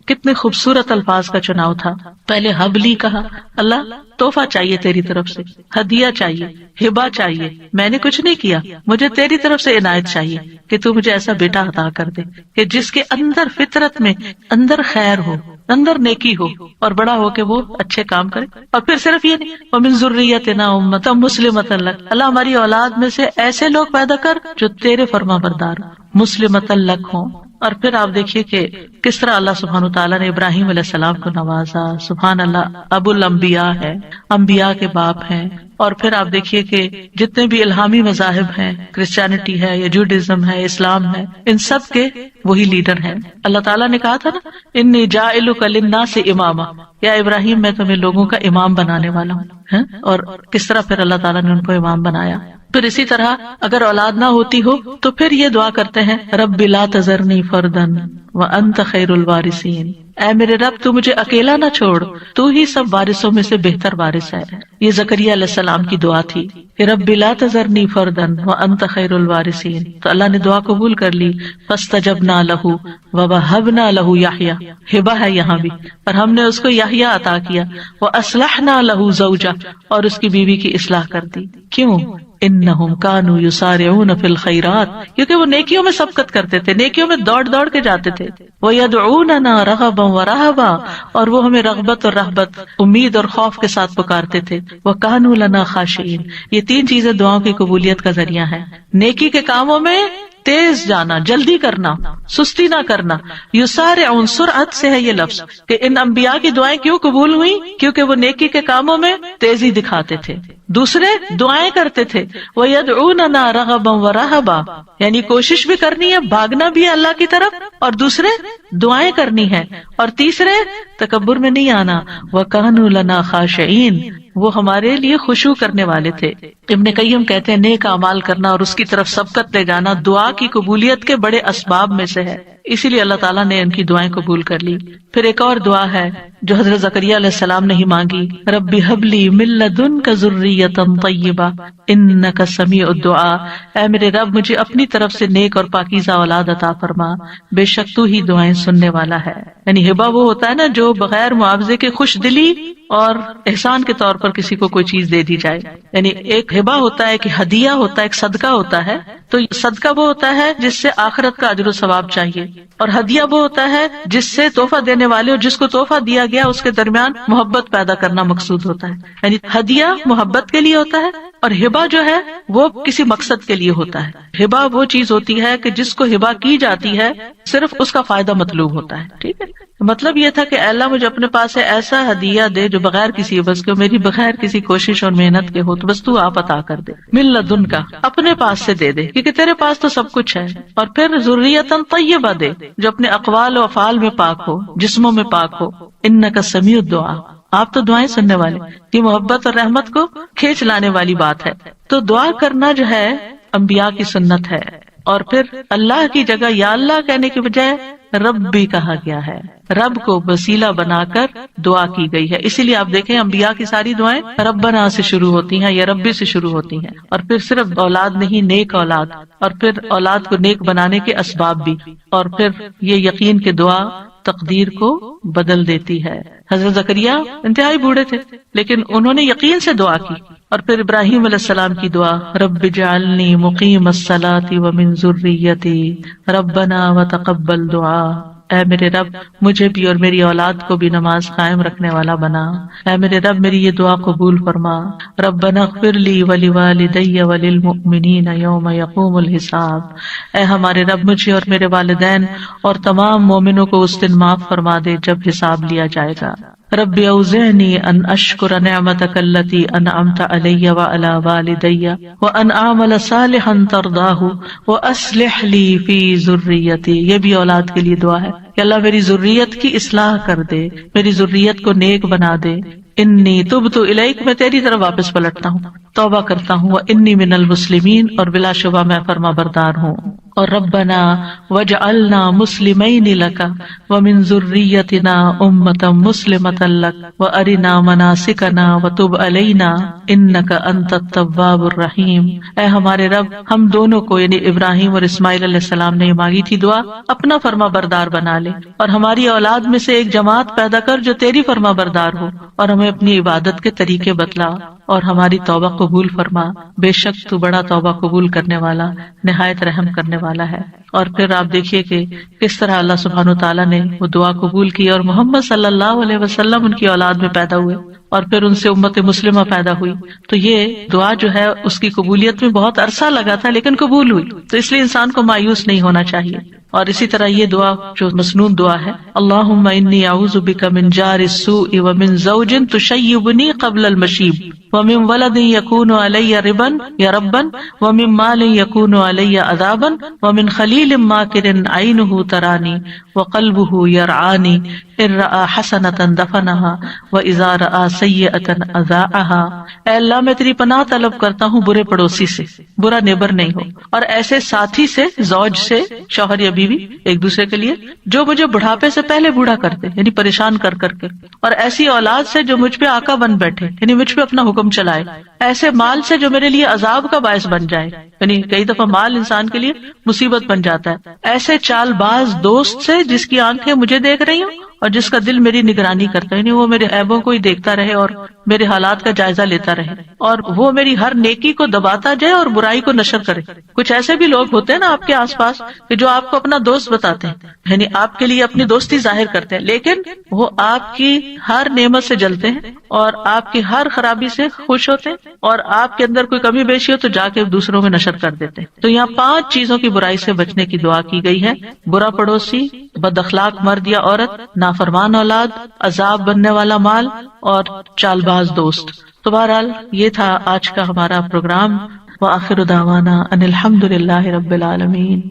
کتنے خوبصورت الفاظ کا چناؤ تھا۔ پہلے حبلی کہا، اللہ تحفہ چاہیے تیری طرف سے، ہدیہ چاہیے، ہبہ چاہیے، میں نے کچھ نہیں کیا، مجھے تیری طرف سے عنایت چاہیے کہ تو مجھے ایسا بیٹا عطا کر دے کہ جس کے اندر فطرت میں اندر خیر ہو، اندر نیکی ہو، اور بڑا ہو کے وہ اچھے کام کرے۔ اور پھر صرف یہ نہیں، وَمِن ذُرِّيَّتِنَا أُمَّةً مُسْلِمَةً لَكَ، اللہ ہماری اولاد میں سے ایسے لوگ پیدا کر جو تیرے فرما بردار مُسْلِمَةً لَكَ ہوں۔ اور پھر آپ دیکھیے کہ کس طرح اللہ سبحانہ تعالیٰ نے ابراہیم علیہ السلام کو نوازا۔ سبحان اللہ، ابو الانبیاء ہے، انبیاء کے باپ ہیں۔ اور پھر آپ دیکھیے کہ جتنے بھی الہامی مذاہب ہیں، کرسچینٹی ہے یا جوڈازم ہے، اسلام ہے، ان سب کے وہی لیڈر ہیں۔ اللہ تعالیٰ نے کہا تھا نا، انی جاعلک للناس اماما، یا ابراہیم میں تمہیں لوگوں کا امام بنانے والا ہوں۔ اور کس طرح پھر اللہ تعالیٰ نے ان کو امام بنایا۔ پھر اسی طرح اگر اولاد نہ ہوتی ہو تو پھر یہ دعا کرتے ہیں، رب لا تذرنی فردا وانت خیر الوارثین، اے میرے رب تو مجھے اکیلا نہ چھوڑ، تو ہی سب وارثوں میں سے بہتر وارث ہے۔ یہ زکریا علیہ السلام کی دعا تھی کہ رب لا تذرنی فردا وانت خیر الوارثین، تو اللہ نے دعا قبول کر لی۔ فاستجبنا لہ ووہبنا لہ یحییٰ، ہبہ ہے یہاں بھی، اور ہم نے اس کو یحییٰ عطا کیا۔ واصلحنا لہ زوجہ، اور اس کی بیوی کی اصلاح کر دی۔ کیوں؟ انہم کانوا یسارعون فی الخیرات، کیونکہ وہ نیکیوں میں سبقت کرتے تھے، نیکیوں میں دوڑ دوڑ کے جاتے تھے۔ ویدعوننا رغبا ورہبا، اور وہ ہمیں رغبت اور رہبت، امید اور خوف کے ساتھ پکارتے تھے۔ وکانوا لنا خاشعین، یہ تین چیزیں دعاؤں کی قبولیت کا ذریعہ ہیں۔ نیکی کے کاموں میں تیز جانا، جلدی کرنا، سستی نہ کرنا. یسارعون، سرعت سے ہے یہ لفظ کہ ان انبیاء کی دعائیں کیوں قبول ہوئی؟ کیونکہ وہ نیکی کے کاموں میں تیزی دکھاتے تھے. دوسرے دعائیں کرتے تھے. وَيَدْعُونَنَا رَغَبًا وَرَهَبًا، یعنی کوشش بھی کرنی ہے، بھاگنا بھی ہے اللہ کی طرف، اور دوسرے دعائیں کرنی ہے. اور تیسرے تکبر میں نہیں آنا. وَكَانُوا لَنَا خَاشِعِينَ، وہ ہمارے لیے خشوع کرنے والے تھے. ابن قیم کہتے ہیں نیک اعمال کرنا اور اس کی طرف سبقت لے جانا دعا کی قبولیت کے بڑے اسباب میں سے ہے، اسی لیے اللہ تعالیٰ نے ان کی دعائیں قبول کر لی. پھر ایک اور دعا ہے جو حضرت زکریا علیہ السلام نے ہی مانگی، رب ہب لی من لدنک ذریۃ طیبہ انک سمیع الدعاء، اے میرے رب مجھے اپنی طرف سے نیک اور پاکیزہ اولاد عطا فرما، بے شک تو ہی دعائیں سننے والا ہے. یعنی ہبہ وہ ہوتا ہے نا جو بغیر معاوضے کے خوش دلی اور احسان کے طور پر کسی کو کوئی چیز دے دی جائے. یعنی ایک ہبہ ہوتا ہے کہ ہدیہ ہوتا ہے، ایک صدقہ ہوتا ہے. تو صدقہ وہ ہوتا ہے جس سے آخرت کا اجر و ثواب چاہیے، اور ہدیہ وہ ہوتا ہے جس سے تحفہ دینے والے اور جس کو تحفہ دیا گیا اس کے درمیان محبت پیدا کرنا مقصود ہوتا ہے. یعنی ہدیہ محبت کے لیے ہوتا ہے، اور ہبہ جو ہے وہ کسی مقصد کے لیے ہوتا ہے. ہبہ وہ چیز ہوتی ہے کہ جس کو ہبہ کی جاتی ہے صرف اس کا فائدہ مطلوب ہوتا ہے. ٹھیک ہے، مطلب یہ تھا کہ اے اللہ مجھے اپنے پاس سے ایسا ہدیہ دے جو بغیر کسی عوض کے، میری بغیر کسی کوشش اور محنت کے ہو، تو بس تو آپ عطا کر دے. من لدن کا، اپنے پاس سے دے دے، کیونکہ تیرے پاس تو سب کچھ ہے. اور پھر ذریۃ طیبہ دے جو اپنے اقوال و افعال میں پاک ہو، جسموں میں پاک ہو. انک سمیع الدعاء، آپ تو دعائیں سننے والے. یہ محبت اور رحمت کو کھینچ لانے والی بات ہے. تو دعا کرنا جو ہے انبیاء کی سنت ہے. اور پھر اللہ کی جگہ یا اللہ کہنے کی بجائے رب بھی کہا گیا ہے، رب کو وسیلہ بنا کر دعا کی گئی ہے. اسی لیے آپ دیکھیں انبیاء کی ساری دعائیں ربنا سے شروع ہوتی ہیں یا ربی سے شروع ہوتی ہیں. اور پھر صرف اولاد نہیں، نیک اولاد، اور پھر اولاد کو نیک بنانے کے اسباب بھی. اور پھر یہ یقین کہ دعا تقدیر کو بدل دیتی ہے. حضرت زکریا انتہائی بوڑھے تھے لیکن انہوں نے یقین سے دعا کی. اور پھر ابراہیم علیہ السلام کی دعا، رب اجعلنی مقیم الصلاۃ ومن ذریتی ربنا وتقبل دعا، اے میرے رب مجھے بھی اور میری اولاد کو بھی نماز قائم رکھنے والا بنا. اے میرے رب میری یہ دعا قبول فرما. ربنا اغفر لی ولوالدی وللمؤمنین یوم یقوم الحساب، اے ہمارے رب مجھے اور میرے والدین اور تمام مومنوں کو اس دن معاف فرما دے جب حساب لیا جائے گا. رب اوزعنی ان اشکر نعمتک التی انعمت علی وعلی والدی وان اعمل صالحا ترضاہ واصلح لی فی ذریتی. یہ بھی اولاد کے لیے دعا ہے کہ اللہ میری ذریت کی اصلاح کر دے، میری ذریت کو نیک بنا دے. انی تبت الیک، میں تیری طرف واپس پلٹتا ہوں، توبہ کرتا ہوں. وانی من المسلمین، اور بلا شبہ میں فرما بردار ہوں. اور ربنا واجعلنا مسلمین لک ومن ذریتنا امۃ مسلمۃ لک وارنا مناسکنا وتب علینا انک انت التواب الرحیم. اے ہمارے رب ہم دونوں کو، یعنی ابراہیم اور اسماعیل علیہ السلام نے مانگی تھی دعا، اپنا فرما بردار بنا لے، اور ہماری اولاد میں سے ایک جماعت پیدا کر جو تیری فرما بردار ہو، اور ہمیں اپنی عبادت کے طریقے بتلا اور ہماری توبہ قبول فرما. بے شک تو بڑا توبہ قبول کرنے والا، نہایت رحم کرنے والا ہے. اور پھر آپ دیکھیے کہ کس طرح اللہ سبحانہ وتعالیٰ نے وہ دعا قبول کی اور محمد صلی اللہ علیہ وسلم ان کی اولاد میں پیدا ہوئے، اور پھر ان سے امت مسلمہ پیدا ہوئی. تو یہ دعا جو ہے اس کی قبولیت میں بہت عرصہ لگا تھا لیکن قبول ہوئی. تو اس لیے انسان کو مایوس نہیں ہونا چاہیے. اور اسی طرح یہ دعا جو مسنون دعا ہے، اللہم انی اعوذ بک من جار السوء ومن زوج تشیبنی قبل المشیب ومن ولد یکون علی ربا یا ربا ومن مال یکون علی عذابا ومن خلیل ماکر عینہ ترانی وقلبہ یرعانی ان رأى حسنة دفنها واذا رأى سیئة اذاعها. اے اللہ میں تیری پناہ طلب کرتا ہوں برے پڑوسی سے، برا نیبر نہیں ہو، اور ایسے ساتھی سے، زوج سے، شوہر یا بیوی ایک دوسرے کے لیے، جو مجھے بڑھاپے سے پہلے بوڑھا کرتے یعنی پریشان کر کر کے، اور ایسی اولاد سے جو مجھ پہ آقا بن بیٹھے یعنی مجھ پہ اپنا حکم چلائے، ایسے مال سے جو میرے لیے عذاب کا باعث بن جائے، یعنی کئی دفعہ مال انسان کے لیے مصیبت بن جاتا ہے، ایسے چال باز دوست سے جس کی آنکھیں مجھے دیکھ رہی ہوں اور جس کا دل میری نگرانی کرتا ہے، یعنی وہ میرے عیبوں کو ہی دیکھتا رہے اور میرے حالات کا جائزہ لیتا رہے، اور وہ میری ہر نیکی کو دباتا جائے اور برائی کو نشر کرے۔ کچھ ایسے بھی لوگ ہوتے ہیں نا آپ کے آس پاس کہ جو آپ کو اپنا دوست بتاتے ہیں، یعنی آپ کے لیے اپنی دوستی ظاہر کرتے ہیں، لیکن وہ آپ کی ہر نعمت سے جلتے ہیں اور آپ کی ہر خرابی سے خوش ہوتے ہیں، اور آپ کے اندر کوئی کمی بیشی ہو تو جا کے دوسروں میں نشر کر دیتے ہیں۔ تو یہاں 5 چیزوں کی برائی سے بچنے کی دعا کی گئی ہے: برا پڑوسی، بد اخلاق مرد یا عورت، نافرمان اولاد، عذاب بننے والا مال، اور چال باز دوست۔ تو بہرحال یہ تھا آج کا ہمارا پروگرام۔ وآخر دعوانا ان الحمد للہ رب العالمین۔